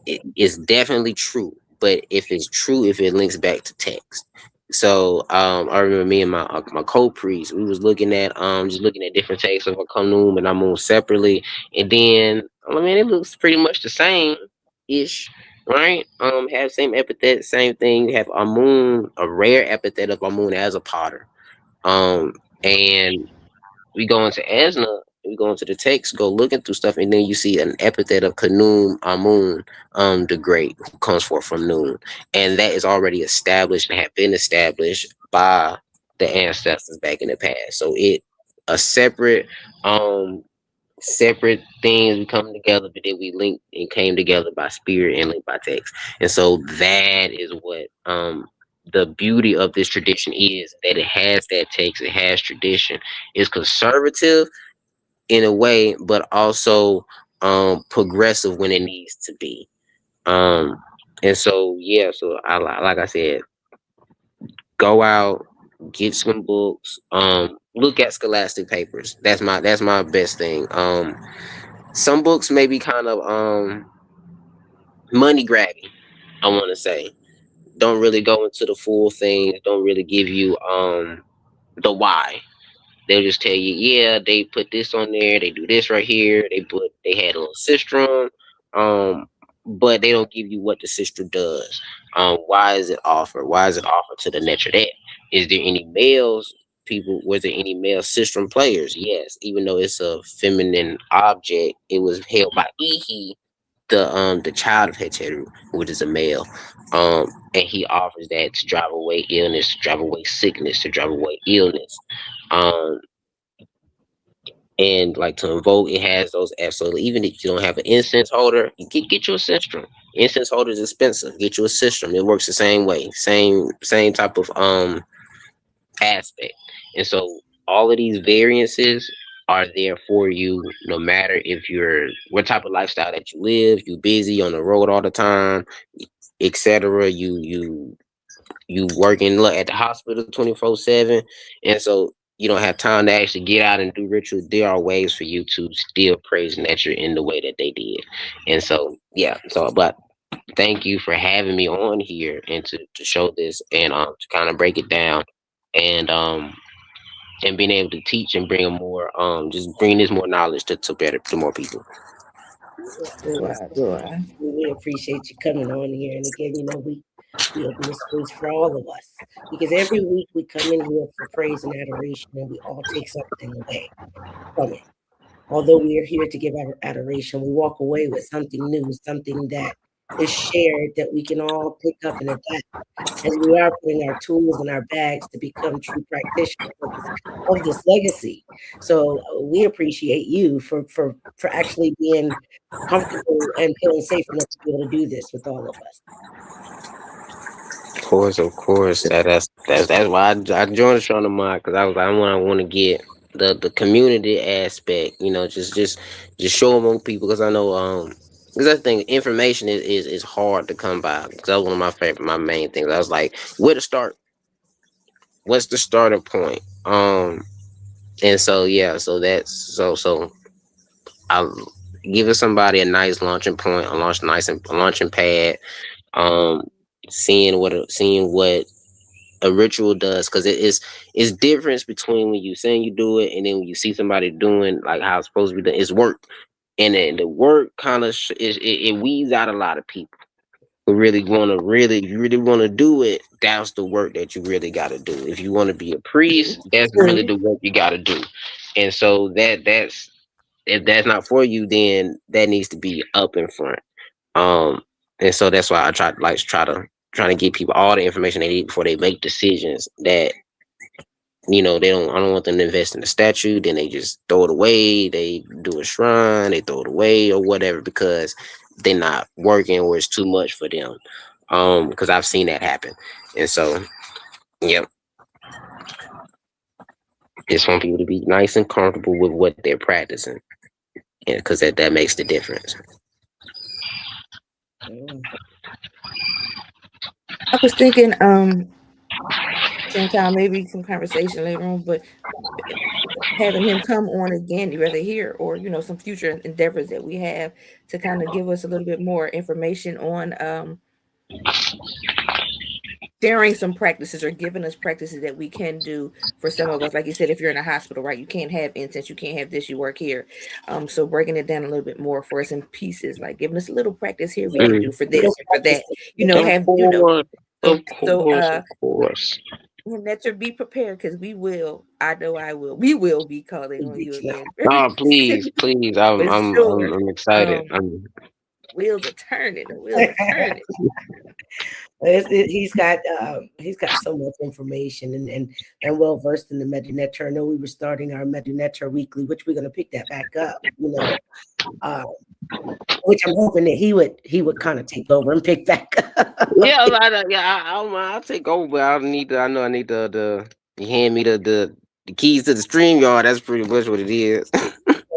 Speaker 3: It's definitely true. But if it's true, if it links back to text. So I remember me and my co-priest, we was looking at just looking at different texts of a Kanum and Amun separately, and then I mean it looks pretty much the same ish, right? Have same epithet, same thing. Have Amun, a rare epithet of Amun as a potter. Um and we go into Asna, we go into the text, go looking through stuff, and then you see an epithet of Kanum Amun, the Great, who comes forth from Noon. And that is already established and had been established by the ancestors back in the past. So it a separate things we come together, but then we linked and came together by spirit and linked by text. And so that is what the beauty of this tradition is, that it has that text, it has tradition. It's conservative in a way, but also progressive when it needs to be. And so yeah, so I like I said, go out, get some books, look at scholastic papers. That's my best thing. Some books may be kind of money grabbing, I want to say. Don't really go into the full things, don't really give you the why. They'll just tell you, yeah, they put this on there, they do this right here, they had a little sistrum, but they don't give you what the sistrum does. Why is it offered? Why is it offered to the Netradet? Is there any males? People, was there any male sistrum players? Yes, even though it's a feminine object, it was held by Ihi, the child of Heteru, which is a male. And he offers that to drive away illness, to drive away sickness, to drive away illness. Um, and like to invoke, it has those absolutely. Even if you don't have an incense holder, you get you a sistrum. Incense holder is expensive. Get you a sistrum. It works the same way, same type of aspect. And so all of these variances are there for you, no matter if you're what type of lifestyle that you live. You busy on the road all the time, etc. You working at the hospital 24/7, and so you don't have time to actually get out and do rituals. There are ways for you to still praise nature in the way that they did. And so yeah, so but thank you for having me on here and to show this and to kind of break it down and being able to teach and bring a more just bring this more knowledge to more people.
Speaker 1: Dua.
Speaker 2: We appreciate you coming on here. And again, we open the space for all of us because every week we come in here for praise and adoration, and we all take something away from it. Although we are here to give our adoration, we walk away with something new, something that is shared that we can all pick up and adapt as we are putting our tools in our bags to become true practitioners of this legacy. So we appreciate you for actually being comfortable and feeling safe enough to be able to do this with all of us.
Speaker 3: Of course. That's why I joined the show tomorrow, because I want to get the community aspect. Just show among people, because I know because I think information is hard to come by. Because that was one of my main things. I was like, where to start? What's the starting point? And so yeah, so that's so I giving somebody a nice launching point, a launching pad. Um, seeing what a ritual does, because it's difference between when you saying you do it and then when you see somebody doing like how it's supposed to be done. It's work, and then the work kind of it weeds out a lot of people who really want to if you really want to do it. That's the work that you really got to do. If you want to be a priest, that's really the work you got to do. And so that's if that's not for you, then that needs to be up in front. Um, and so that's why I try to give people all the information they need before they make decisions. That I don't want them to invest in a statue, then they just throw it away. They do a shrine, they throw it away or whatever because they're not working or it's too much for them. Because I've seen that happen, and so yep. Just want people to be nice and comfortable with what they're practicing, and because that makes the difference.
Speaker 1: I was thinking, same time, maybe some conversation later on, but having him come on again, whether here or some future endeavors that we have, to kind of give us a little bit more information on sharing some practices or giving us practices that we can do for some of us. Like you said, if you're in a hospital, right, you can't have incense, you can't have this, you work here. So breaking it down a little bit more for us in pieces, like giving us a little practice here we can
Speaker 3: Mm.
Speaker 1: do for
Speaker 2: Little
Speaker 1: this or for
Speaker 2: practice
Speaker 1: that.
Speaker 2: that-
Speaker 3: Of
Speaker 1: Have
Speaker 3: course,
Speaker 1: so
Speaker 3: of
Speaker 1: so
Speaker 3: course, of course.
Speaker 1: let her be prepared, because we will. I know I will. We will be calling on you again very
Speaker 3: Oh,
Speaker 1: soon
Speaker 3: please, please.
Speaker 1: for sure.
Speaker 3: I'm excited.
Speaker 1: Um, Wheels are turning. The wheels are turning.
Speaker 2: He's got so much information and well versed in the MediNetter. I know we were starting our MediNetter weekly, which we're going to pick that back up. Uh, which I'm hoping that he would kind of take over and pick back up.
Speaker 3: Yeah, I'll take over, but I need to. I know I need you hand me the keys to the stream yard. That's pretty much what it is.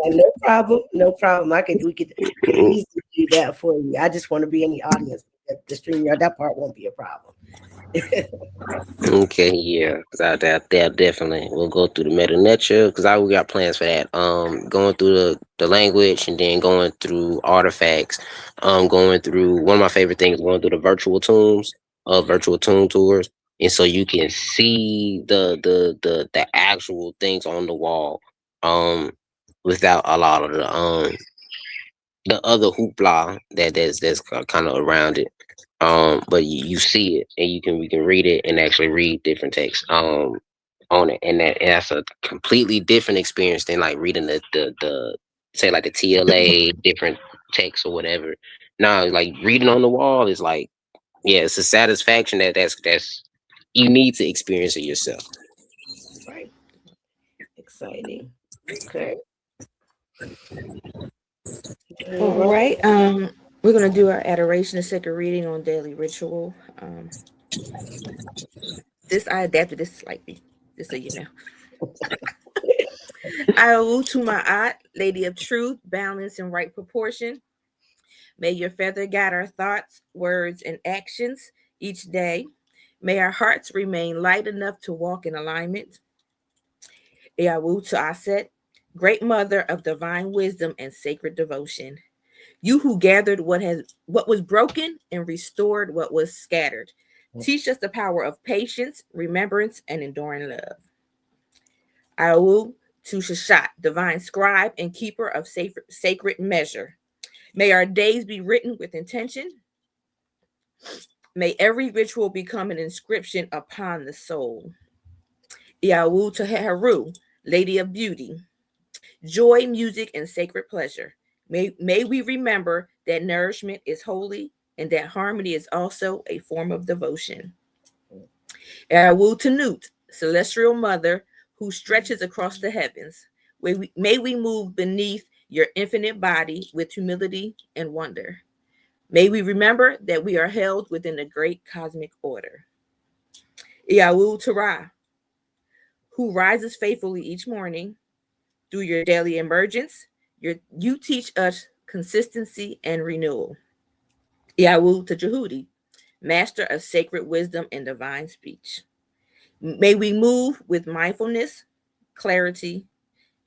Speaker 2: No problem, no problem. We could easily do that for you. I just want to be in the audience. The stream yard, that part won't be a problem.
Speaker 3: Okay, yeah, because that definitely we'll go through the meta lecture because we got plans for that. Going through the language and then going through artifacts. Going through one of my favorite things, going through the virtual tomb tours, and so you can see the actual things on the wall. Without a lot of the other hoopla that's kind of around it. But you see it and we can read it and actually read different texts on it, and that's a completely different experience than like reading the say like the TLA different text or whatever. Now, like reading on the wall is like, yeah, it's a satisfaction that's you need to experience it yourself.
Speaker 2: Right. Exciting. Okay.
Speaker 1: All
Speaker 2: All
Speaker 1: right. We're gonna do our adoration and sacred reading on daily ritual. This I adapted this slightly, just so you know. I owe to my aunt, Lady of Truth, balance and right proportion. May your feather guide our thoughts, words, and actions each day. May our hearts remain light enough to walk in alignment. Yawu to Aset, great mother of divine wisdom and sacred devotion. You who gathered what was broken and restored what was scattered. Teach us the power of patience, remembrance, and enduring love. Awu to Shashat, divine scribe and keeper of sacred measure. May our days be written with intention. May every ritual become an inscription upon the soul. Yawu to Heru, Lady of Beauty, joy, music, and sacred pleasure. May we remember that nourishment is holy and that harmony is also a form of devotion. Yawu to Nut, Celestial Mother, who stretches across the heavens. May we move beneath your infinite body with humility and wonder. May we remember that we are held within the great cosmic order. Yawu Tara, who rises faithfully each morning through your daily emergence. You teach us consistency and renewal. Yawu to Jehudi, master of sacred wisdom and divine speech. May we move with mindfulness, clarity,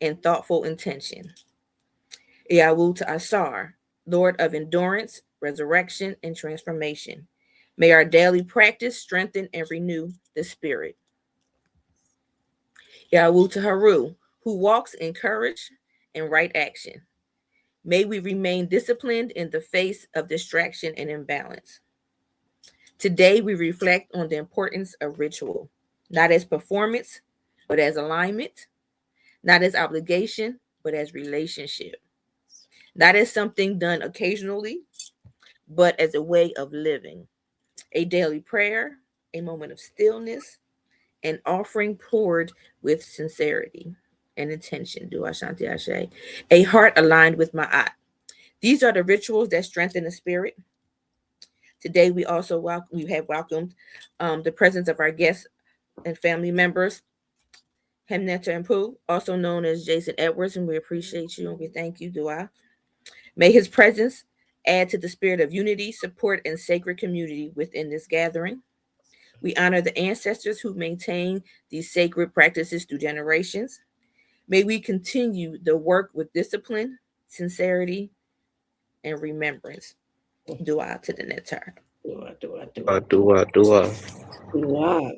Speaker 1: and thoughtful intention. Yawu to Asar, Lord of endurance, resurrection, and transformation. May our daily practice strengthen and renew the spirit. Yawu to Haru, who walks in courage and right action. May we remain disciplined in the face of distraction and imbalance. Today, we reflect on the importance of ritual, not as performance, but as alignment, not as obligation, but as relationship, not as something done occasionally, but as a way of living. A daily prayer, a moment of stillness, an offering poured with sincerity and intention. Do Ashanti Ashe. A heart aligned with Ma'at. These are the rituals that strengthen the spirit. Today, we have welcomed the presence of our guests and family members, Hemneta and Pooh, also known as Jason Edwards, and we appreciate you and we thank you, Dua. May his presence add to the spirit of unity, support, and sacred community within this gathering. We honor the ancestors who maintain these sacred practices through generations. May we continue the work with discipline, sincerity, and remembrance. Dua to the Netar.
Speaker 2: Dua, dua,
Speaker 3: Dua,
Speaker 2: dua,
Speaker 3: dua, dua.
Speaker 2: dua.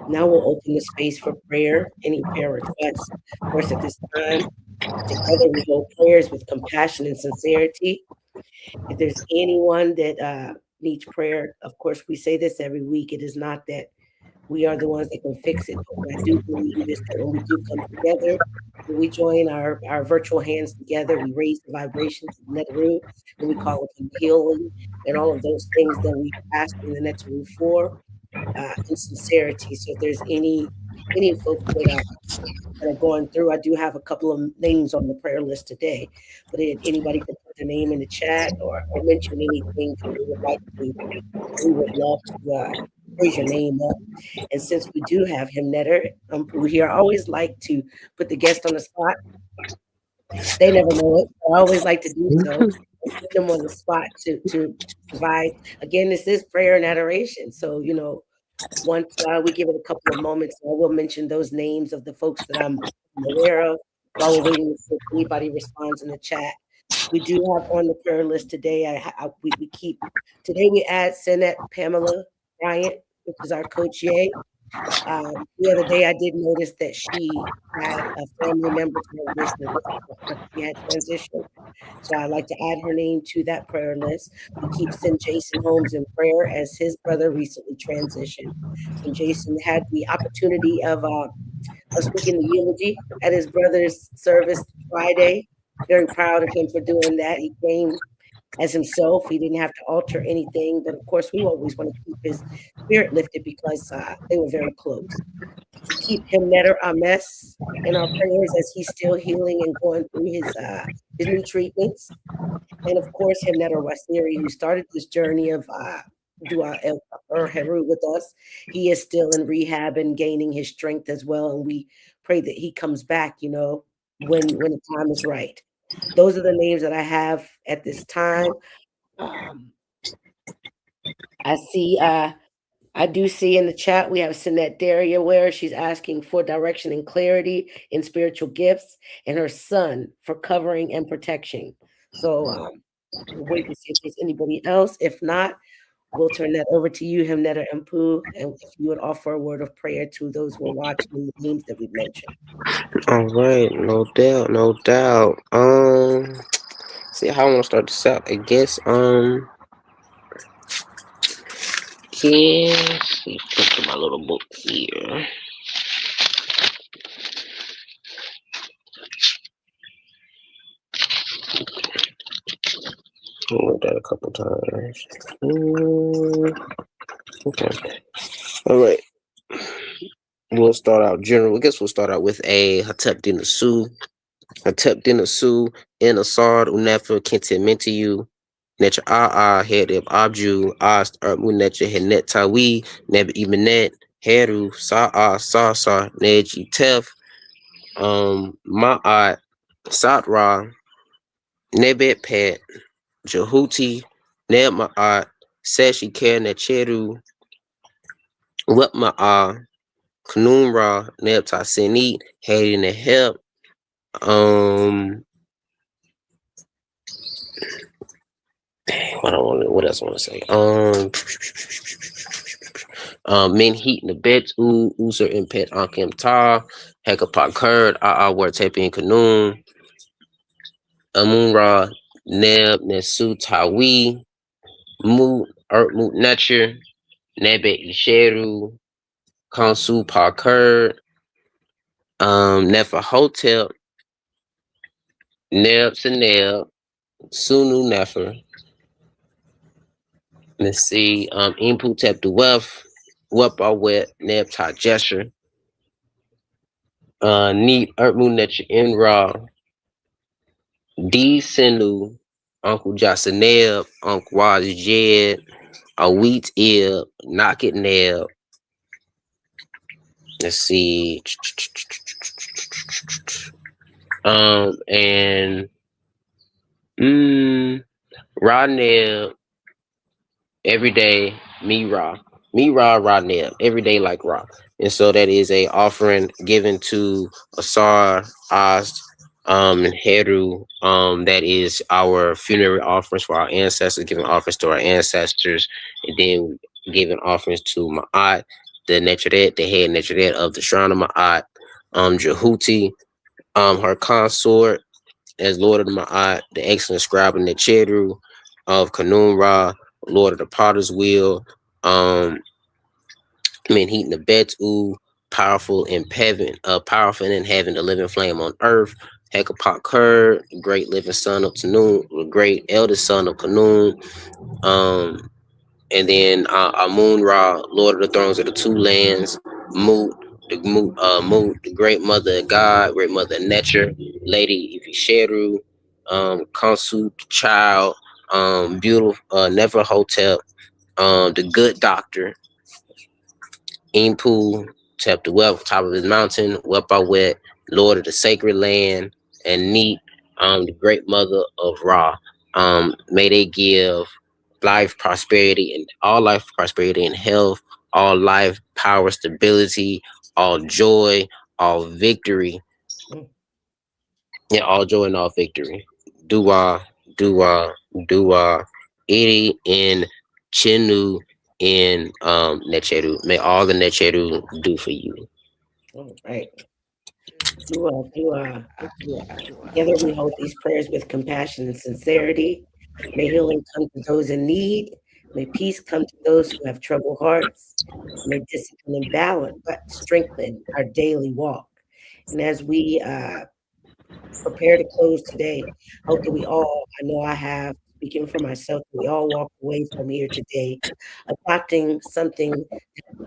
Speaker 2: Now we'll open the space for prayer, any prayer requests. Of course, at this time, together we hold prayers with compassion and sincerity. If there's anyone that needs prayer, of course, we say this every week. It is not that we are the ones that can fix it, but what I do believe is that when we do come together, when we join our virtual hands together, we raise the vibrations of Netaru, and we call upon healing and all of those things that we ask in the Netaru for in sincerity. So if there's any folks that are going through, I do have a couple of names on the prayer list today, but if anybody could put their name in the chat or mention anything that they would like to, we would love to raise your name up. And since we do have him, Netter, who here, I always like to put the guest on the spot. They never know it. I always like to do so. Put them on the spot to provide. Again, this is prayer and adoration. So, once we give it a couple of moments, I will mention those names of the folks that I'm aware of while we're waiting to see if anybody responds in the chat. We do have on the prayer list today. We keep today. We add Senate Pamela Bryant, which is our coach. Yay! The other day, I did notice that she had a family member transition. She had transitioned, so I'd like to add her name to that prayer list. We keep St. Jason Holmes in prayer as his brother recently transitioned. St. Jason had the opportunity of speaking the eulogy at his brother's service Friday. Very proud of him for doing that. He came as himself. He didn't have to alter anything, but of course, we always want to keep his spirit lifted because they were very close. We keep him Netter Ames in our prayers as he's still healing and going through his new treatments. And of course, him Netter Wasiri, who started this journey of Dwa R Hrw with us. He is still in rehab and gaining his strength as well. And we pray that he comes back, when the time is right. Those are the names that I have at this time. I see I do see in the chat we have Sinette Daria where she's asking for direction and clarity in spiritual gifts and her son for covering and protection. So we'll wait to see if there's anybody else. If not, we'll turn that over to you, Himnetta and Pooh, and if you would offer a word of prayer to those who are watching the names that we've mentioned.
Speaker 3: All right, no doubt, no doubt. See how I want to start this out. I guess can see to my little book here. I read that a couple times. Okay. All right. We'll start out general. I guess we'll start out with a Hatep Dinasu. Hatep Dinasu in Asard Unefa Kentementiyu. Necha Head of Abju, Ast Munecha Henet Tawi, Neb Imenet, Heru, Sa, Neji Tef, Ma'at, Satra, Nebet Pet, Jehuti, Neb Ma'at, Seshi Ker Necheru, Wep Ma'a, Kanumra, Neb Tasenit, Head in the Help, what else I want to say? Men heat in the bed, User in pet Ankem Tar, Hekapak Kurd, War Tepe and Kanun, Amunra, Neb, Nesu Tawi, Moot, Moot Nature, Nebe Isheru, Kansu Parkur, Nefa Hotel, Neb Seneb, Sunu Nefer. Let's see, Input Tap the Wealth, Wep Wet, Neb Ta Gesture, Neat Moot Nature in Raw, D Sinu, Uncle Jasaneb, Uncle Waz Jed, A Wheat Ib, Knock It Neb. Let's see. And Ra Neb, Every Day, Me Ra. Me Ra Ra Neb, every day like Ra. And so that is a offering given to Asar, Oz, and Heru. That is our funerary offerings for our ancestors, giving offerings to our ancestors, and then giving offerings to Ma'at, the Necharet, the head Necharet of the shrine of Ma'at, Jehuti, her consort as Lord of the Ma'at, the excellent scribe in the Cheru of Kanun Ra, Lord of the Potter's Wheel, Menheeten the Betu, powerful in heaven, the living flame on earth, Hekapak Kur, the great living son of Tanun, the great eldest son of Kanun, um, and then Amun Ra, Lord of the thrones of the two lands, Mut, the great mother of God, great mother of nature, Lady Ivisheru, Konsu, the child, beautiful, Never Hotep, the good doctor, Inpu, tapped the wealth, top of his mountain, Wep by Wet, Lord of the sacred land, and Neat, the great mother of Ra. May they give life prosperity and health, all life, power, stability, all joy, all victory.
Speaker 2: Mm.
Speaker 3: Yeah, all joy and all victory. Dua, Dua, Dua, Iri in Chinu in Necheru. May all the Necheru do for you.
Speaker 2: All right. Dua, dua.
Speaker 1: Dua, dua.
Speaker 2: Together we hold these prayers with compassion and sincerity. May healing come to those in need. May peace come to those who have troubled hearts. May discipline and balance strengthen our daily walk. And as we prepare to close today, hope that we all, I know I have, speaking for myself, we all walk away from here today adopting something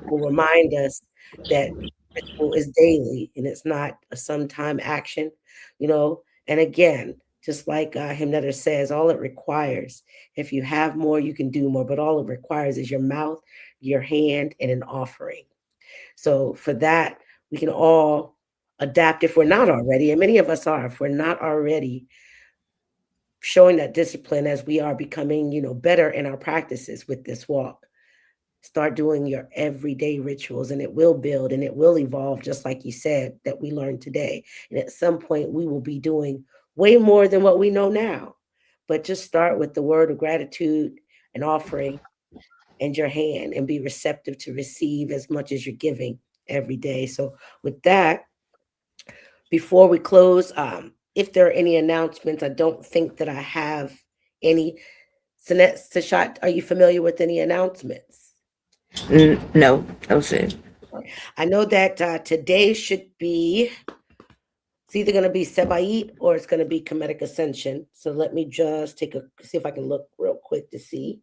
Speaker 2: will remind us that ritual is daily and it's not a sometime action, you know. And again, just like Hymnetter says, all it requires, if you have more, you can do more, but all it requires is your mouth, your hand, and an offering. So for that, we can all adapt if we're not already, and many of us are, if we're not already showing that discipline as we are becoming, better in our practices with this walk. Start doing your everyday rituals and it will build and it will evolve, just like you said, that we learned today. And at some point, we will be doing way more than what we know now. But just start with the word of gratitude and offering and your hand and be receptive to receive as much as you're giving every day. So, with that, before we close, if there are any announcements, I don't think that I have any. Sashat, are you familiar with any announcements?
Speaker 1: No, that was it.
Speaker 2: I know that today should be, it's either going to be Sebaid or it's going to be Comedic Ascension. So let me just see if I can look real quick to see.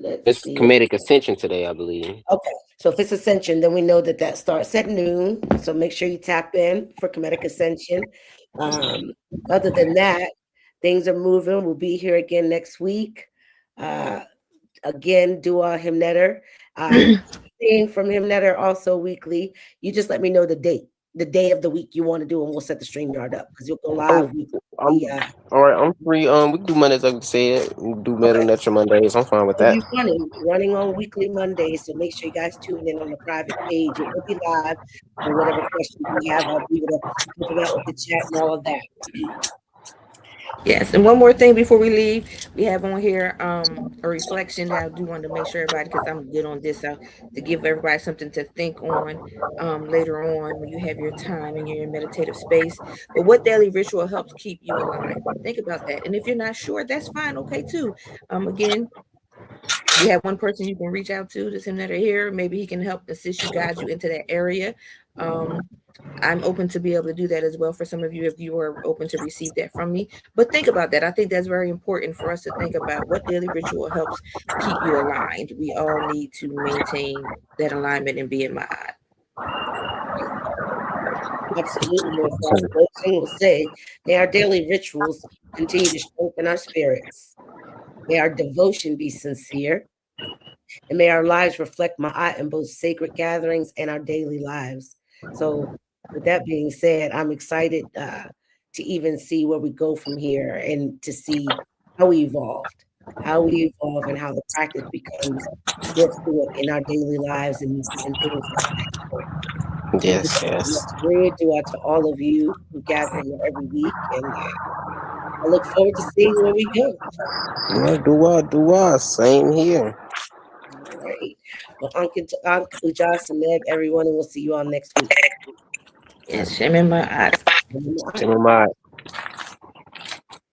Speaker 2: Let's
Speaker 3: It's
Speaker 2: see.
Speaker 3: comedic ascension today, I believe.
Speaker 2: Okay, so if it's Ascension, then we know that that starts at noon. So make sure you tap in for Comedic Ascension. Um, Other than that, things are moving. We'll be here again next week. Uh, Again, Dua Hymnetter. Seeing from Hymnetter also weekly. You just let me know the day of the week you want to do, and we'll set the StreamYard up because you'll go live
Speaker 3: Oh, I'm
Speaker 2: weekly.
Speaker 3: all right. I'm free. We can do Mondays, like we said. We can do Metal
Speaker 2: Okay.
Speaker 3: Nature Mondays. I'm fine with
Speaker 2: We'll
Speaker 3: that.
Speaker 2: be running on weekly Mondays. So make sure you guys tune in on the private page. It will be live. So whatever questions you have, I'll be able to help them out with the chat and all of that.
Speaker 1: Yes, and one more thing before we leave, we have on here a reflection that I do want to make sure everybody, because I'm good on this, to give everybody something to think on later on when you have your time and you're in your meditative space. But what daily ritual helps keep you aligned? Think about that. And if you're not sure, that's fine, okay too. Again, we have one person you can reach out to, that's him that are here. Maybe he can help assist you, guide you into that area. I'm open to be able to do that as well for some of you if you are open to receive that from me. But think about that. I think that's very important for us to think about what daily ritual helps keep you aligned. We all need to maintain that alignment and be in my eye.
Speaker 2: Absolutely. And for our closing, we'll say, may our daily rituals continue to strengthen our spirits. May our devotion be sincere. And may our lives reflect Ma'at in both sacred gatherings and our daily lives. So, with that being said, I'm excited to even see where we go from here and to see how we evolved. how we evolve and how the practice becomes more fluent in our daily lives and things like that. So
Speaker 3: Yes, yes.
Speaker 2: great dua to all of you who gather here every week, and I look forward to seeing where we go.
Speaker 3: Yeah, dua. Same here.
Speaker 2: All right. Well, Uncle Ujas and Neb, everyone, and we'll see you all next week.
Speaker 1: Yes, shame in my eyes.
Speaker 3: Same with my